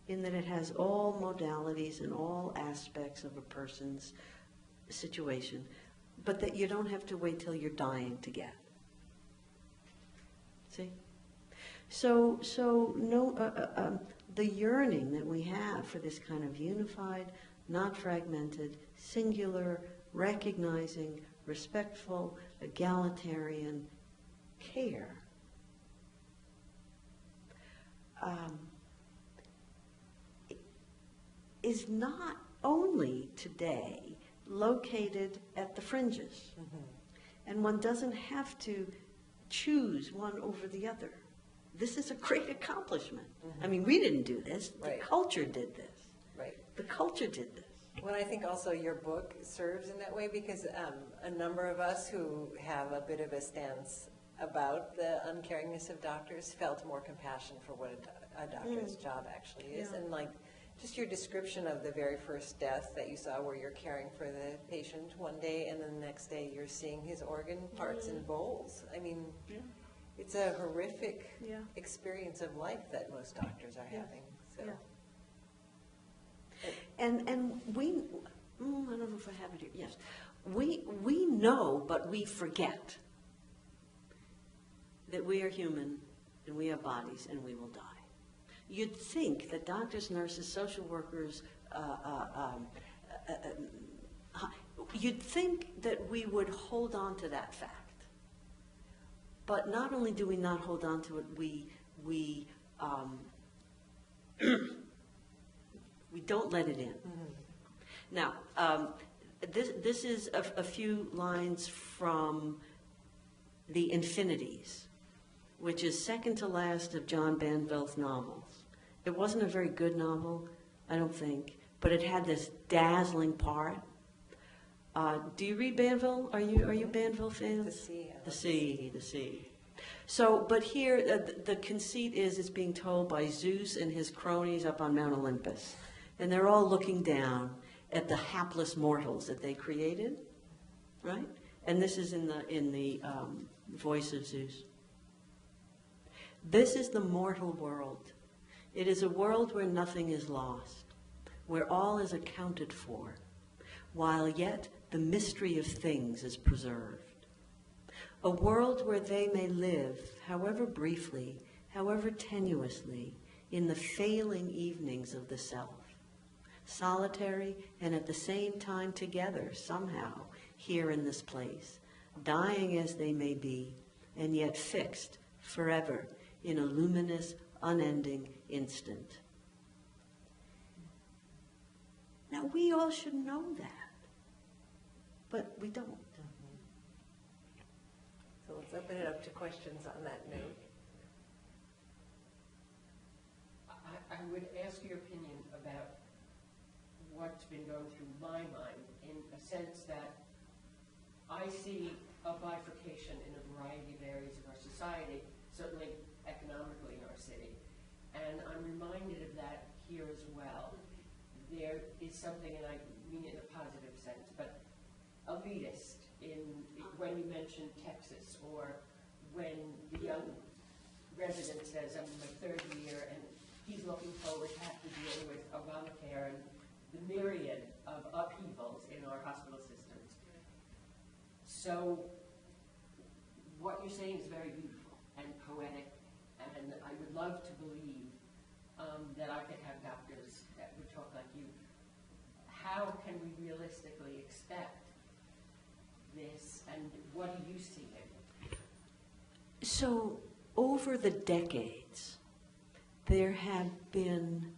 in that it has all modalities and all aspects of a person's situation, but that you don't have to wait till you're dying to get. See? So no, the yearning that we have for this kind of unified, not fragmented, singular, recognizing, respectful, egalitarian care is not only today located at the fringes. And one doesn't have to choose one over the other. This is a great accomplishment. I mean, we didn't do this. Right. The culture did this. Right. The culture did this. Well, I think also your book serves in that way because a number of us who have a bit of a stance about the uncaringness of doctors felt more compassion for what a doctor's job actually is. Yeah. And like, just your description of the very first death that you saw where you're caring for the patient one day and then the next day you're seeing his organ parts in bowls. I mean, it's a horrific experience of life that most doctors are having. So. And we, I don't know if I have it here. Yes, we know, but we forget that we are human and we have bodies and we will die. You'd think that doctors, nurses, social workers, you'd think that we would hold on to that fact. But not only do we not hold on to it, we don't let it in. Now, this is a few lines from The Infinities, which is second to last of John Banville's novels. It wasn't a very good novel, I don't think, but it had this dazzling part. Do you read Banville? Are you Banville fans? The Sea. The Sea. So, but here the conceit is it's being told by Zeus and his cronies up on Mount Olympus, and they're all looking down at the hapless mortals that they created, right? And this is in the voice of Zeus. This is the mortal world. It is a world where nothing is lost, where all is accounted for, while yet the mystery of things is preserved. A world where they may live, however briefly, however tenuously, in the failing evenings of the self, solitary and at the same time together somehow here in this place, dying as they may be, and yet fixed forever in a luminous, unending instant. Now, we all should know that, but we don't. So let's open it up to questions on that note. I would ask your opinion about what's been going through my mind in a sense that I see a bifurcation in a variety of areas of our society, certainly economically in our city. And I'm reminded of that here as well. There is something, and I mean it in a positive sense, but elitist when you mention Texas, or when the young resident says, I'm in my third year, and he's looking forward to have to deal with Obamacare and the myriad of upheavals in our hospital systems. So what you're saying is very beautiful and poetic, and I would love to believe that I could have doctors that would talk like you. How can we realistically expect this, and what do you see in it? So over the decades, there have been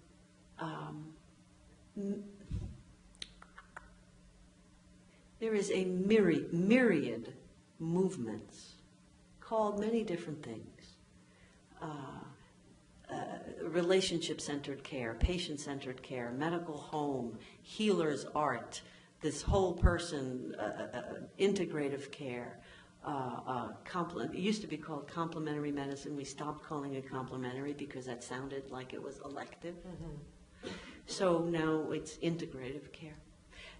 there is a myriad movements called many different things. Relationship-centered care, patient-centered care, medical home, healer's art, this whole person, integrative care, it used to be called complementary medicine. We stopped calling it complementary because that sounded like it was elective. Mm-hmm. So now it's integrative care.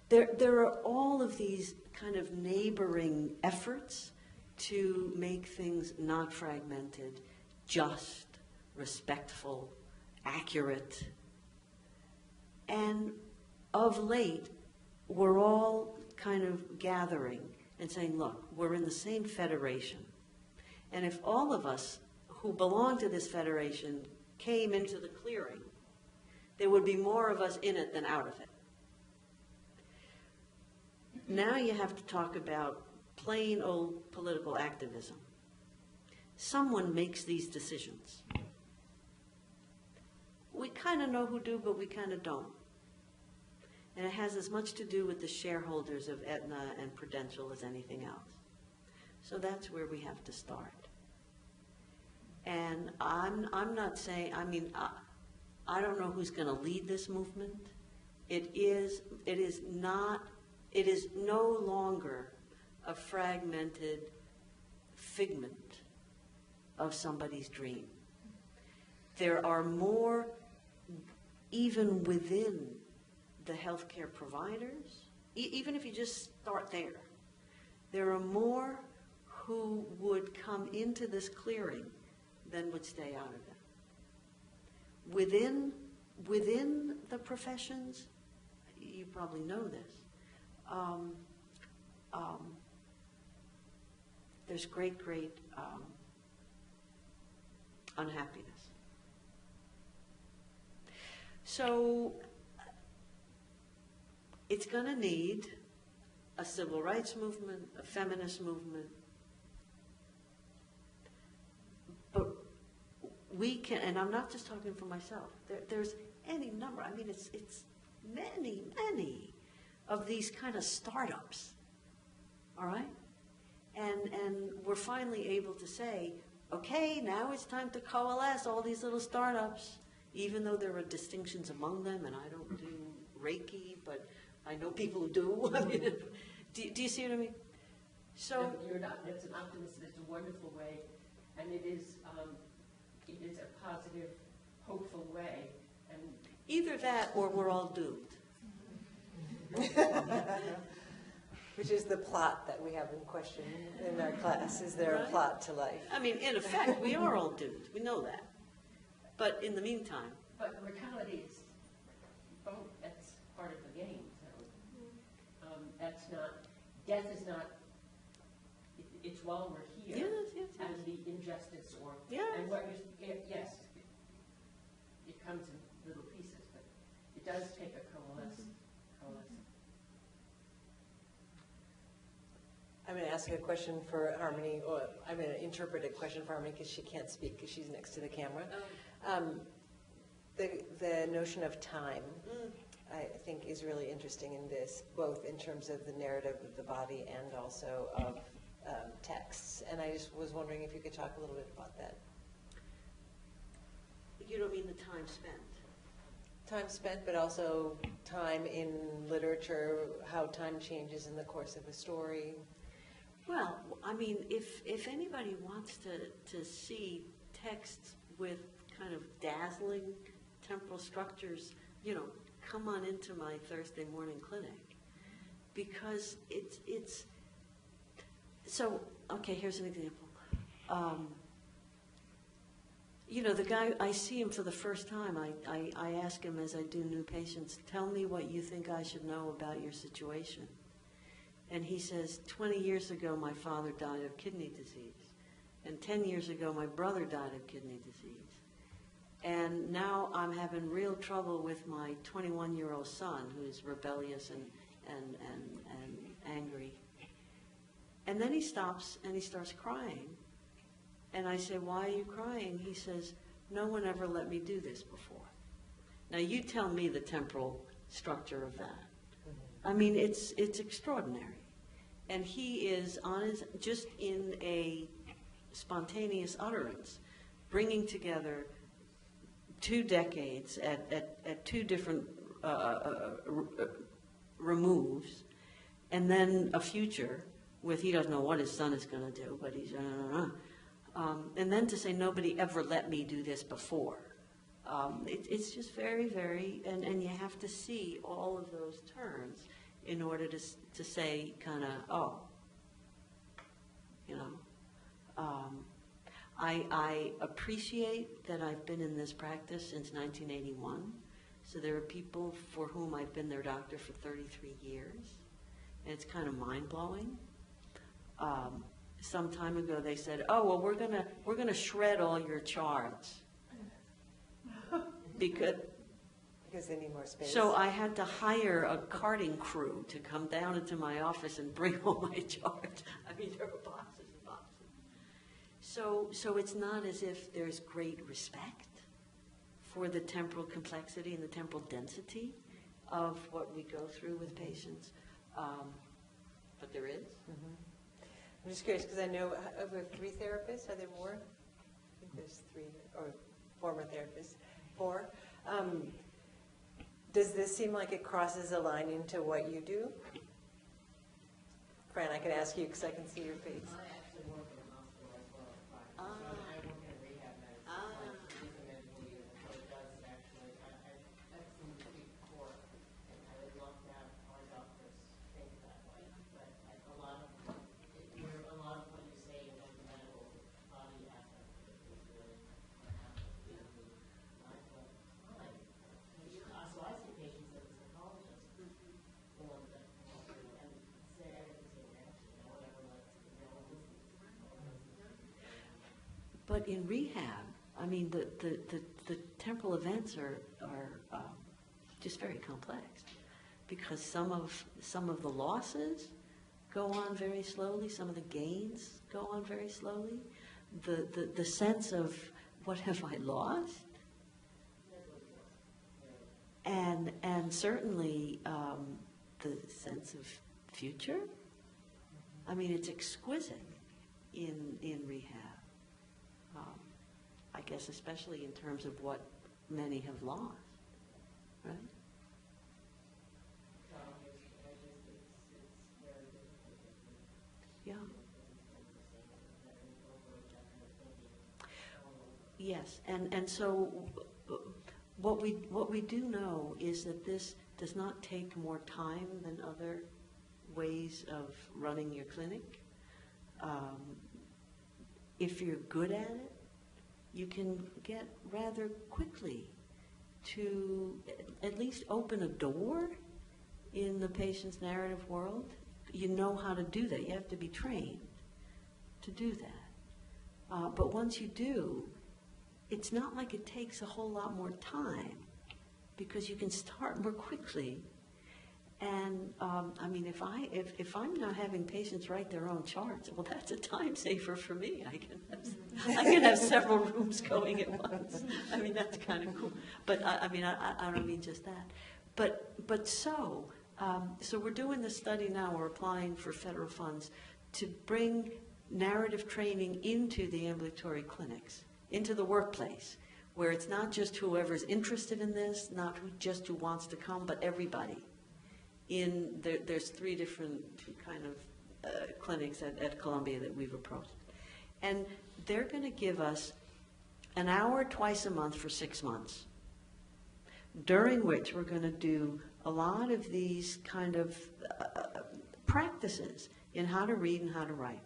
There are all of these kind of neighboring efforts to make things not fragmented, just, respectful, accurate. And of late, we're all kind of gathering and saying, look, we're in the same federation. And if all of us who belong to this federation came into the clearing, there would be more of us in it than out of it. Now you have to talk about plain old political activism. Someone makes these decisions. We kind of know who do, but we kind of don't. And it has as much to do with the shareholders of Aetna and Prudential as anything else. So that's where we have to start. And I'm not saying, I don't know who's going to lead this movement. It is no longer a fragmented figment of somebody's dream. There are more, even within the healthcare providers, even if you just start there are more who would come into this clearing than would stay out of it. Within the professions, you probably know this, there's great unhappiness. So it's going to need a civil rights movement, a feminist movement, but we can, and I'm not just talking for myself, there's any number, it's many of these kind of startups, all right? And we're finally able to say, okay, now it's time to coalesce all these little startups, even though there are distinctions among them, and I don't do Reiki, but I know people who do. Do you see what I mean? So no, you're not. That's an optimism. It's a wonderful way, and it is a positive, hopeful way. And either that, or we're all doomed. Which is the plot that we have in question in our class. Is there a plot to life? In effect, we are all doomed. We know that. But in the meantime. But mortality is, that's part of the game. So that's not, death is not, it's while we're here. Yes. And the injustice or, yes. And what you're, yes, it comes in little pieces, but it does take a coalescence. I'm going to ask a question for Harmony, or I'm going to interpret a question for Harmony because she can't speak because she's next to the camera. The notion of time, I think, is really interesting in this, both in terms of the narrative of the body and also of texts. And I just was wondering if you could talk a little bit about that. You don't mean the time spent? Time spent, but also time in literature, how time changes in the course of a story. Well, if anybody wants to see texts with kind of dazzling temporal structures, come on into my Thursday morning clinic. Because it's so, okay, here's an example. The guy, I see him for the first time. I ask him as I do new patients, tell me what you think I should know about your situation. And he says, 20 years ago, my father died of kidney disease. And 10 years ago, my brother died of kidney disease. And now I'm having real trouble with my 21-year-old son, who's rebellious and angry. And then he stops and he starts crying. And I say, why are you crying? He says, no one ever let me do this before. Now, you tell me the temporal structure of that. I mean, it's extraordinary. And he is on his, just in a spontaneous utterance, bringing together 2 decades at 2 different removes, and then a future with he doesn't know what his son is going to do, but he's and then to say nobody ever let me do this before. It's just very, very, and you have to see all of those turns in order to say kind of, oh, you know. I appreciate that I've been in this practice since 1981. So there are people for whom I've been their doctor for 33 years. And it's kind of mind-blowing. Some time ago they said, oh, well, we're gonna shred all your charts. because they need more space. So I had to hire a carting crew to come down into my office and bring all my charts. I mean, there were boxes and boxes. So it's not as if there's great respect for the temporal complexity and the temporal density of what we go through with patients. But there is. Mm-hmm. I'm just curious, because I know we have 3 therapists. Are there more? I think there's 3, or former therapists. 4. Does this seem like it crosses a line into what you do? Fran, I can ask you because I can see your face. I actually work in a hospital as well as private. Ah. So I work in a rehab medicine, like youth and mental unit. So it does actually, I've seen it before, and I would love to have our doctors think that way. But a lot of what you say about the medical body aspect of it is really what happens. So I see patients as a psychologist, the ones that help you, and say everything's reaction, whatever, like, But in rehab, I mean, the temporal events are just very complex because some of the losses go on very slowly, some of the gains go on very slowly. The sense of what have I lost? And certainly the sense of future. I mean, it's exquisite in rehab. I guess especially in terms of what many have lost, right? Yeah. Yes, and so what we do know is that this does not take more time than other ways of running your clinic. If you're good at it, you can get rather quickly to at least open a door in the patient's narrative world. You know how to do that. You have to be trained to do that. But once you do, it's not like it takes a whole lot more time because you can start more quickly. And I mean, if I'm not having patients write their own charts, well, that's a time saver for me. I can have several rooms going at once. I mean, that's kind of cool. But I mean, I don't mean just that. But so we're doing this study now. We're applying for federal funds to bring narrative training into the ambulatory clinics, into the workplace, where it's not just whoever's interested in this, not just who wants to come, but everybody. There's 3 different kind of clinics at Columbia that we've approached. And they're going to give us an hour twice a month for 6 months, during which we're going to do a lot of these kind of practices in how to read and how to write.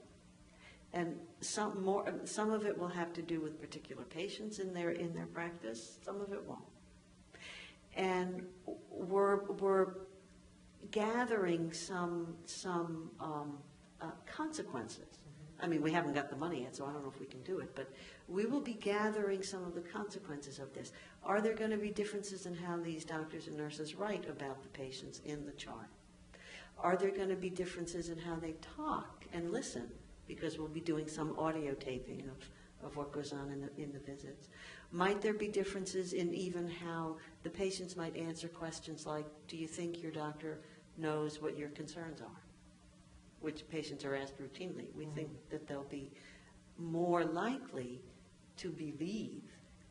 And some of it will have to do with particular patients in their practice, some of it won't. And we're gathering some consequences. I mean, we haven't got the money yet, so I don't know if we can do it, but we will be gathering some of the consequences of this. Are there going to be differences in how these doctors and nurses write about the patients in the chart? Are there going to be differences in how they talk and listen? Because we'll be doing some audio taping of what goes on in the visits. Might there be differences in even how the patients might answer questions like, do you think your doctor knows what your concerns are? Which patients are asked routinely. We think that they'll be more likely to believe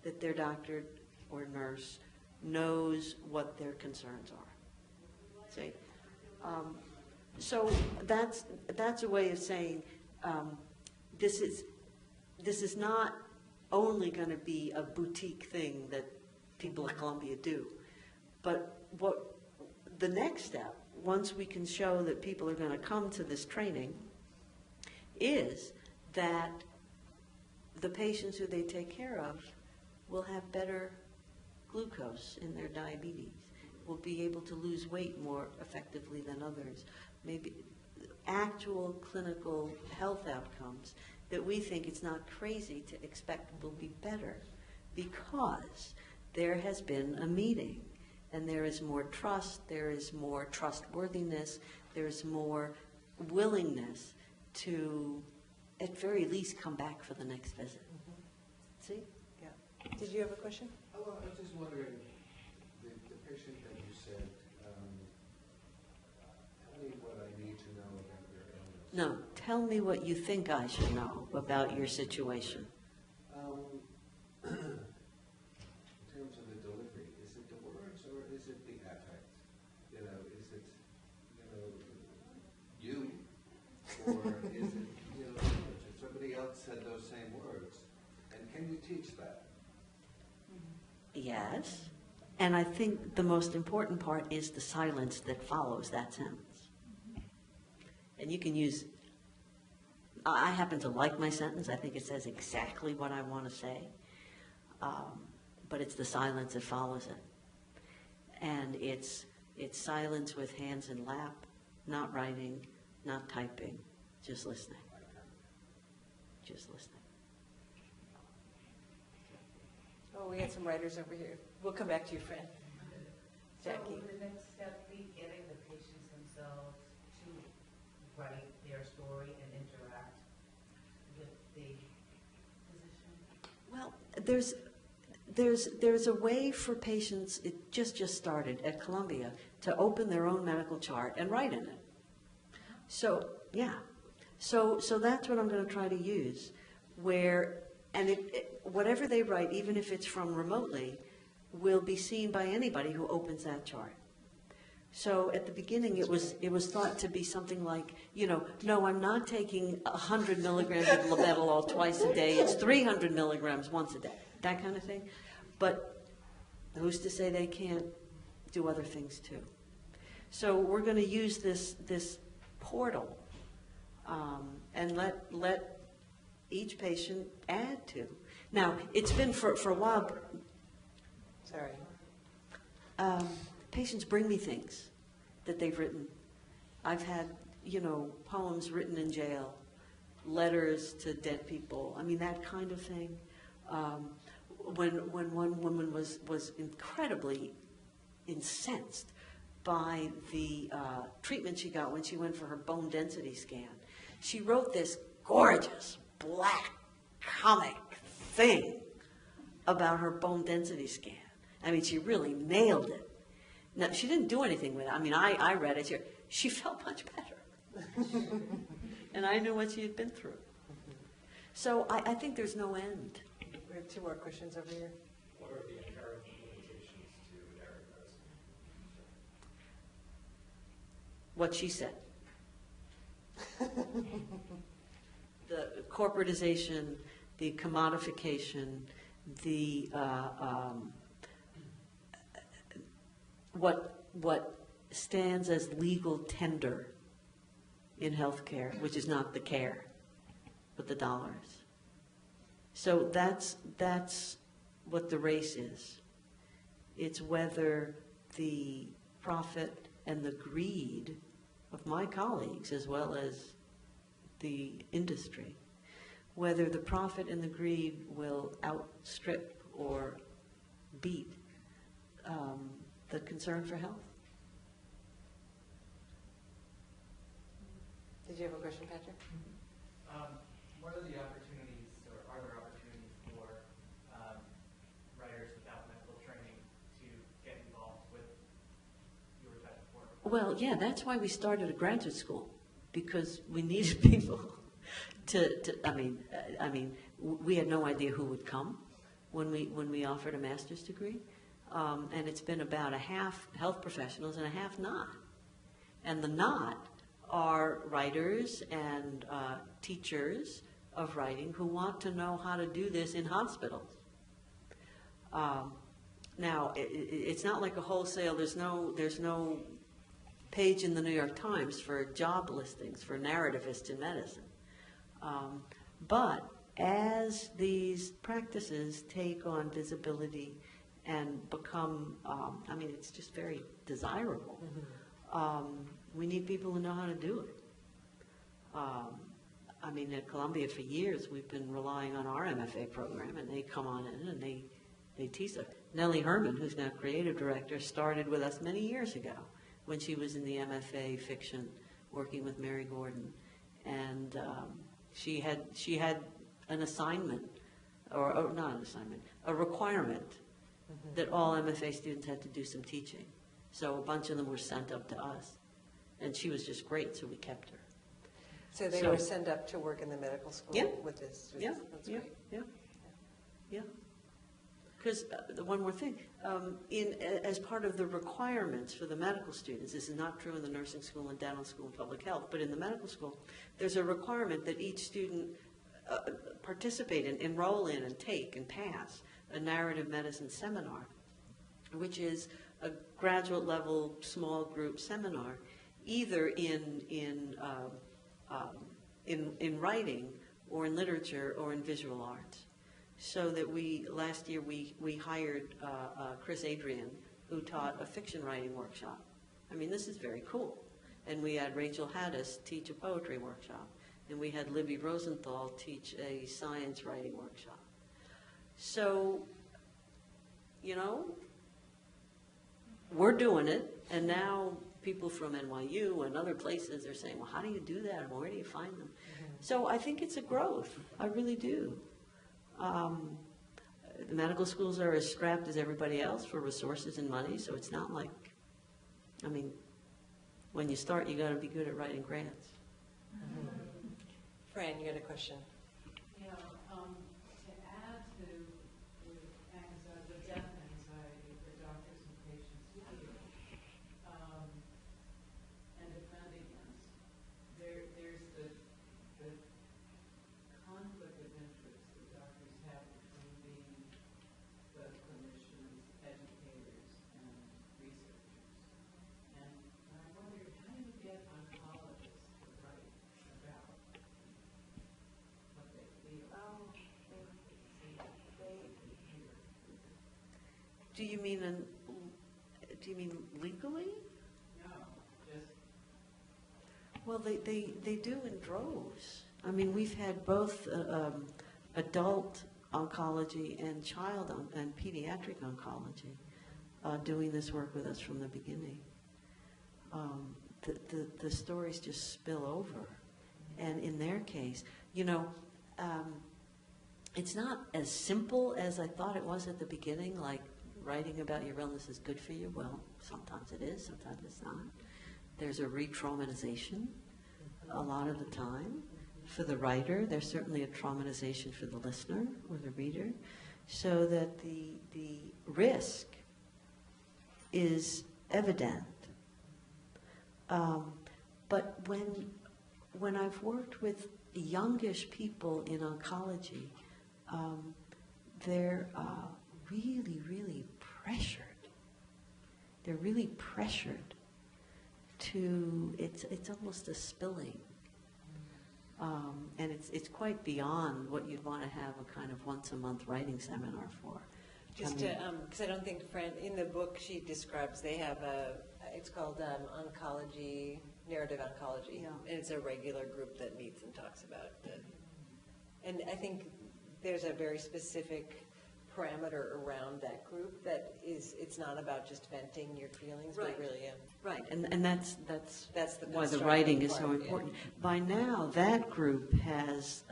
that their doctor or nurse knows what their concerns are. See? So that's a way of saying this is not only going to be a boutique thing that people at Columbia do, but what the next step, once we can show that people are going to come to this training, is that the patients who they take care of will have better glucose in their diabetes, will be able to lose weight more effectively than others, maybe actual clinical health outcomes that we think it's not crazy to expect will be better because there has been a meeting and there is more trust, there is more trustworthiness, there is more willingness to at very least come back for the next visit. See? Yeah. Did you have a question? Oh, well, I was just wondering, the patient that you said, tell me what I need to know about your illness. No, tell me what you think I should know about your situation. In terms of the delivery, is it the words or is it the affect? You know, is it, you, or is it, if somebody else said those same words? And can you teach that? Yes. And I think the most important part is the silence that follows that sentence. And you can use, I happen to like my sentence. I think it says exactly what I want to say. But it's the silence that follows it. And it's silence with hands in lap, not writing, not typing, just listening. Just listening. Oh, we had some writers over here. We'll come back to your friend, Jackie. So will the next step be getting the patients themselves to write their story and interact with the physician? Well, there's a way for patients, it just started at Columbia, to open their own medical chart and write in it. So, yeah. So that's what I'm going to try to use, where, and whatever they write, even if it's from remotely, will be seen by anybody who opens that chart. So at the beginning, it was thought to be something like, no, I'm not taking 100 milligrams of labetalol twice a day. It's 300 milligrams once a day, that kind of thing. But who's to say they can't do other things too? So we're going to use this portal and let each patient add to. Now, it's been for a while. Sorry. Patients bring me things that they've written. I've had, poems written in jail, letters to dead people. I mean, that kind of thing. When one woman was incredibly incensed by the treatment she got when she went for her bone density scan, she wrote this gorgeous black comic thing about her bone density scan. I mean, she really nailed it. Now, she didn't do anything with it. I mean, I read it. She felt much better. And I knew what she had been through. So I think there's no end. We have two more questions over here. What are the inherent limitations to Erica's? What she said. The corporatization, the commodification, the what stands as legal tender in healthcare, which is not the care, but the dollars. So that's what the race is. It's whether the profit and the greed of my colleagues, as well as the industry, whether the profit and the greed will outstrip or beat the concern for health. Did you have a question, Patrick? What are the opportunities, or are there opportunities Well, yeah, that's why we started a graduate school, because we needed people I mean, we had no idea who would come when we offered a master's degree. And it's been about a half health professionals and a half not. And the not are writers and teachers of writing who want to know how to do this in hospitals. Now, it's not like a wholesale, there's no page in the New York Times for job listings for narrativists in medicine. But as these practices take on visibility and become, I mean, it's just very desirable. We need people who know how to do it. I mean, at Columbia for years, we've been relying on our MFA program, and they come on in and they teach us. Nellie Herman, who's now creative director, started with us many years ago when she was in the MFA fiction, working with Mary Gordon, and she had an assignment, or not an assignment, a requirement that all MFA students had to do some teaching. So a bunch of them were sent up to us, and she was just great, so we kept her. So they were sent up to work in the medical school with this? That's great. Yeah. Because one more thing, as part of the requirements for the medical students, this is not true in the nursing school and dental school and public health, but in the medical school, there's a requirement that each student participate in, enroll in, and take and pass a narrative medicine seminar, which is a graduate level small group seminar, either in writing or in literature or in visual arts. So that last year we hired Chris Adrian, who taught a fiction writing workshop. I mean, this is very cool. And we had Rachel Haddis teach a poetry workshop. And we had Libby Rosenthal teach a science writing workshop. So, you know, we're doing it, and now people from NYU and other places are saying, well, how do you do that? Where do you find them? So I think it's a growth. I really do. The medical schools are as strapped as everybody else for resources and money, so it's not like, I mean, when you start, you got to be good at writing grants. Fran, you had a question? Yeah, to add to the death anxiety that doctors and patients feel, and defend against, there's the conflict of interest that doctors have between being the clinicians, educators, and researchers. And I wonder, how do you get oncologists to write about what they feel? Do you mean legally? No, just Well, they do in droves. I mean, we've had both adult oncology and and pediatric oncology doing this work with us from the beginning. The stories just spill over. And in their case, you know, it's not as simple as I thought it was at the beginning, like writing about your illness is good for you. Well, sometimes it is, sometimes it's not. There's a re-traumatization a lot of the time. For the writer, there's certainly a traumatization for the listener or the reader, so that the risk is evident. But when I've worked with youngish people in oncology, they're really, really pressured. They're really pressured to, it's almost a spilling. And it's quite beyond what you'd want to have a kind of once-a-month writing seminar for. Just because I don't think, Fran, in the book she describes, they have it's called oncology, narrative oncology. Yeah. And it's a regular group that meets and talks about it. And I think there's a very specific parameter around that group that it's not about just venting your feelings, Right. but really Right, and that's the why the constructive writing is part, so yeah. important. By now, that group has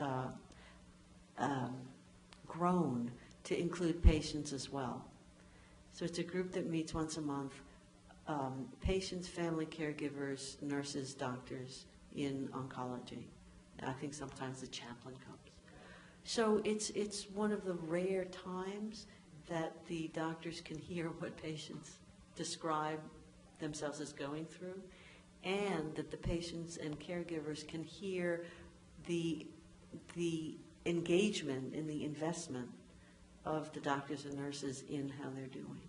grown to include patients as well. So it's a group that meets once a month. patients, family caregivers, nurses, doctors in oncology. I think sometimes the chaplain comes. So it's one of the rare times that the doctors can hear what patients describe themselves as going through, and that the patients and caregivers can hear the engagement and the investment of the doctors and nurses in how they're doing.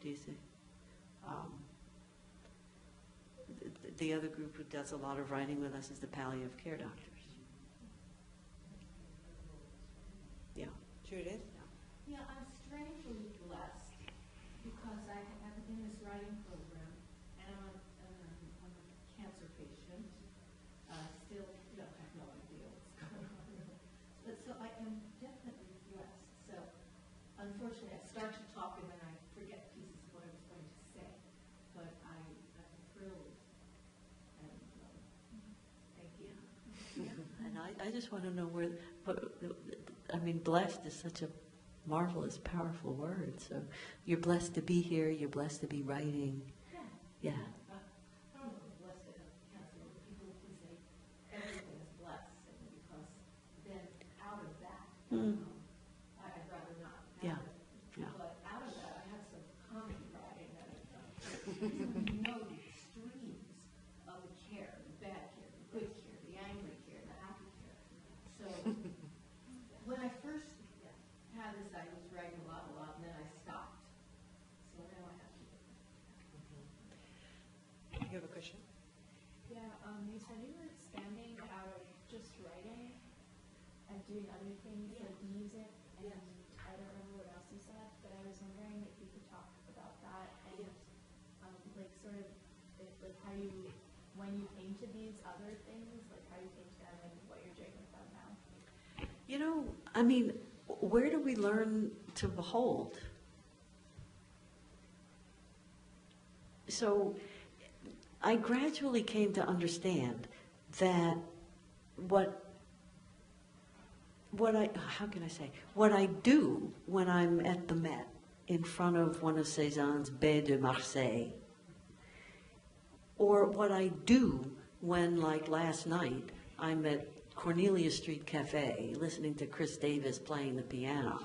Do you see? The other group who does a lot of writing with us is the palliative care doctors. Yeah. Judith? Yeah, I'm strangely blessed because I have in this writing program, and I'm a cancer patient. Still, have no idea what's going on. But so I am definitely blessed. So unfortunately, I start to talk and then I forget pieces of what I was going to say. But I'm thrilled. And thank you. And I just want to know where, I mean, blessed is such a marvelous, powerful word. So you're blessed to be here, you're blessed to be writing. Yeah. I don't know if blessed to have cancer. People who say everything is blessed, and because then out of that, I'd rather not have Yeah. it. Yeah. But out of that, I have some comedy writing that I've done. You know the extremes of the care, the bad care, the good care, the angry care, the happy care. So when I first had this, I was writing a lot, and then I stopped. So now I have to. You have a question? Yeah, you said you were expanding out of just writing and doing other things like music, and I don't remember what else you said, but I was wondering if you could talk about that and like sort of like how you, when you came to these other things, like how you came to them and what you're doing with them now. You know, I mean, where do we learn to behold? So I gradually came to understand that what I do when I'm at the Met in front of one of Cézanne's Baies de Marseille, or what I do when, like last night, I'm at Cornelia Street Cafe listening to Chris Davis playing the piano.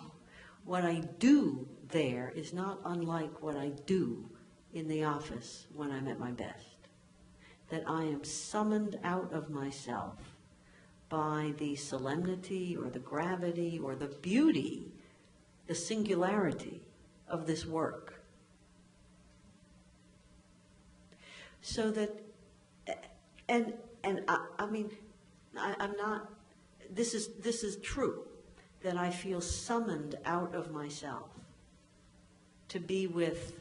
What I do there is not unlike what I do in the office when I'm at my best. That I am summoned out of myself by the solemnity or the gravity or the beauty, the singularity of this work. So that, and I mean, I'm not, this is true, that I feel summoned out of myself to be with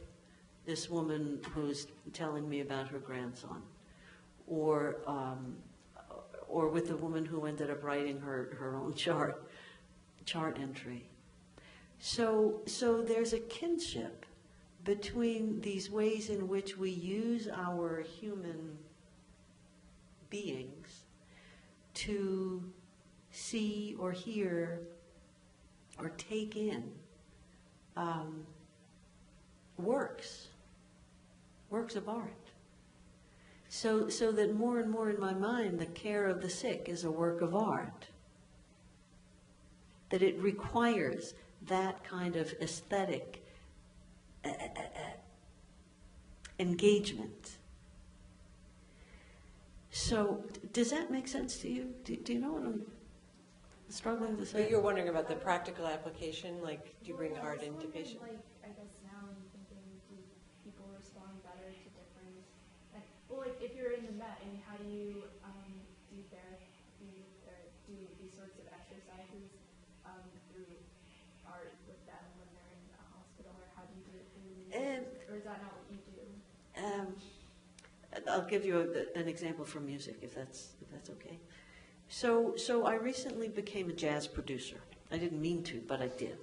this woman who's telling me about her grandson, or with the woman who ended up writing her own chart entry. So there's a kinship between these ways in which we use our human beings to see or hear or take in works of art. So that more and more in my mind, the care of the sick is a work of art. That it requires that kind of aesthetic engagement. So does that make sense to you? Do you know what I'm struggling to So say? you're wondering about the practical application, like do you bring Well, art I was into wondering, patients? Like, I guess now I'm thinking, do people respond better to different, like, well, like, if you're in the Met, and how do you do therapy or do these sorts of exercises through art with them when they're in a hospital, or how do you do it through music? Or is that not what you do? I'll give you an example from music, if that's okay. So I recently became a jazz producer. I didn't mean to, but I did.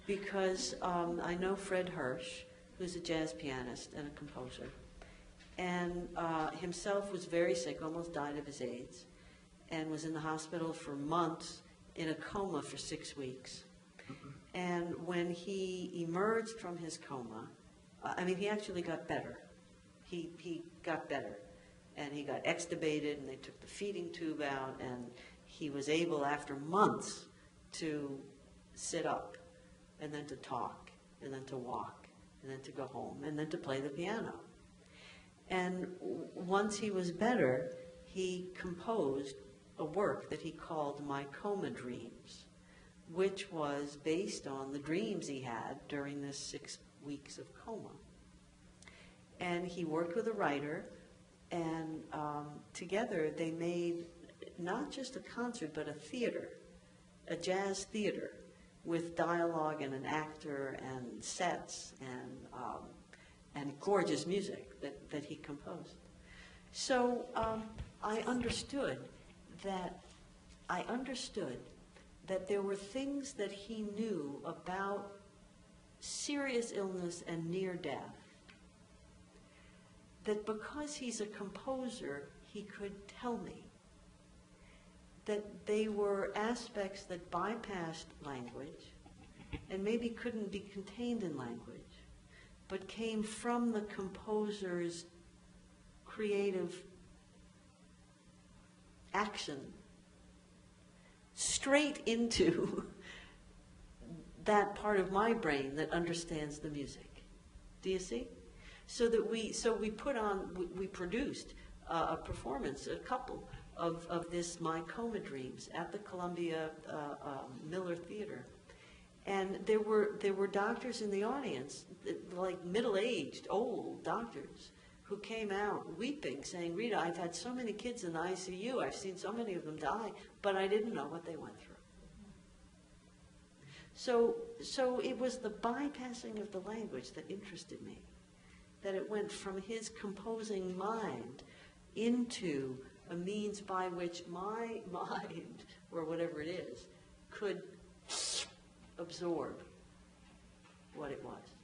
Because I know Fred Hirsch, who's a jazz pianist and a composer, and himself was very sick, almost died of his AIDS, and was in the hospital for months, in a coma for 6 weeks. And when he emerged from his coma, I mean, he actually got better. He got better. And he got extubated, and they took the feeding tube out, and he was able, after months, to sit up, and then to talk, and then to walk, and then to go home, and then to play the piano. And once he was better, he composed a work that he called My Coma Dreams, which was based on the dreams he had during this 6 weeks of coma. And he worked with a writer, and together they made not just a concert, but a theater, a jazz theater, with dialogue and an actor and sets and gorgeous music that he composed. So I understood that there were things that he knew about serious illness and near death, that because he's a composer, he could tell me that they were aspects that bypassed language and maybe couldn't be contained in language, but came from the composer's creative action straight into that part of my brain that understands the music. Do you see? So we produced a performance, a couple of this My Coma Dreams at the Columbia Miller Theater. And there were doctors in the audience, like middle-aged, old doctors, who came out weeping, saying, "Rita, I've had so many kids in the ICU, I've seen so many of them die, but I didn't know what they went through." So it was the bypassing of the language that interested me, that it went from his composing mind into a means by which my mind, or whatever it is, could absorb what it was.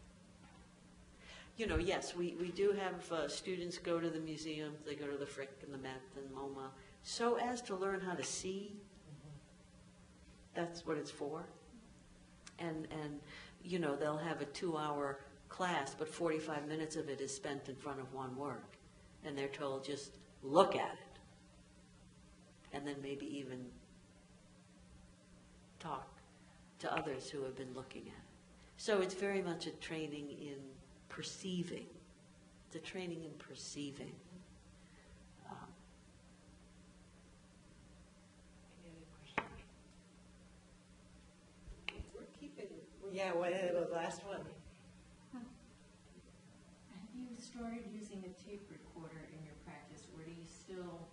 You know, yes, we do have students go to the museums, they go to the Frick and the Met and MoMA, so as to learn how to see. That's what it's for. And you know, they'll have a 2-hour class, but 45 minutes of it is spent in front of one work. And they're told, just look at it. And then maybe even talk to others who have been looking at it. So it's very much a training in perceiving. It's a training in perceiving. Any other questions? We're keeping. Yeah, the last one. Have you started using a tape recorder in your practice, or do you still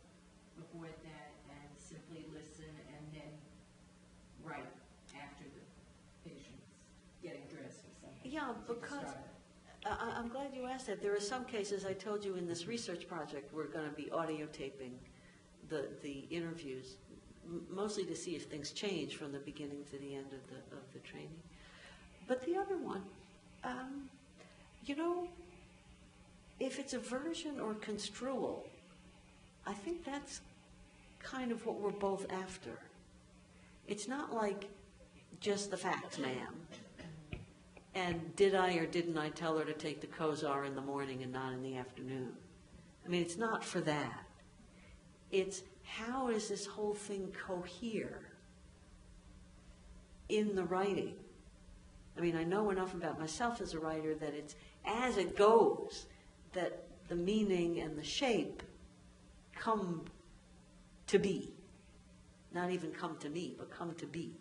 avoid that and simply listen and then write after the patient's getting dressed or something? Yeah, because I'm glad you asked that. There are some cases, I told you in this research project, we're going to be audio taping the interviews, mostly to see if things change from the beginning to the end of the training. But the other one, you know, if it's a version or construal, I think that's kind of what we're both after. It's not like just the facts, ma'am. And did I or didn't I tell her to take the Kozar in the morning and not in the afternoon? I mean, it's not for that. It's how does this whole thing cohere in the writing? I mean, I know enough about myself as a writer that it's as it goes that the meaning and the shape come to be. Not even come to me, but come to be.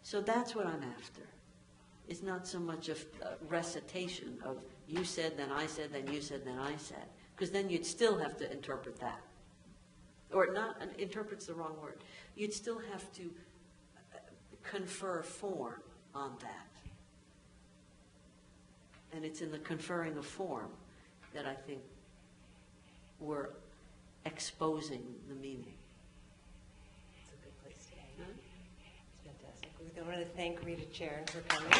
So that's what I'm after. It's not so much a recitation of you said, then I said, then you said, then I said. Because then you'd still have to interpret that. Or not, interpret's the wrong word. You'd still have to confer form on that. And it's in the conferring of form that I think we're exposing the meaning. It's a good place to end. It's fantastic. We want to thank Rita Charon for coming.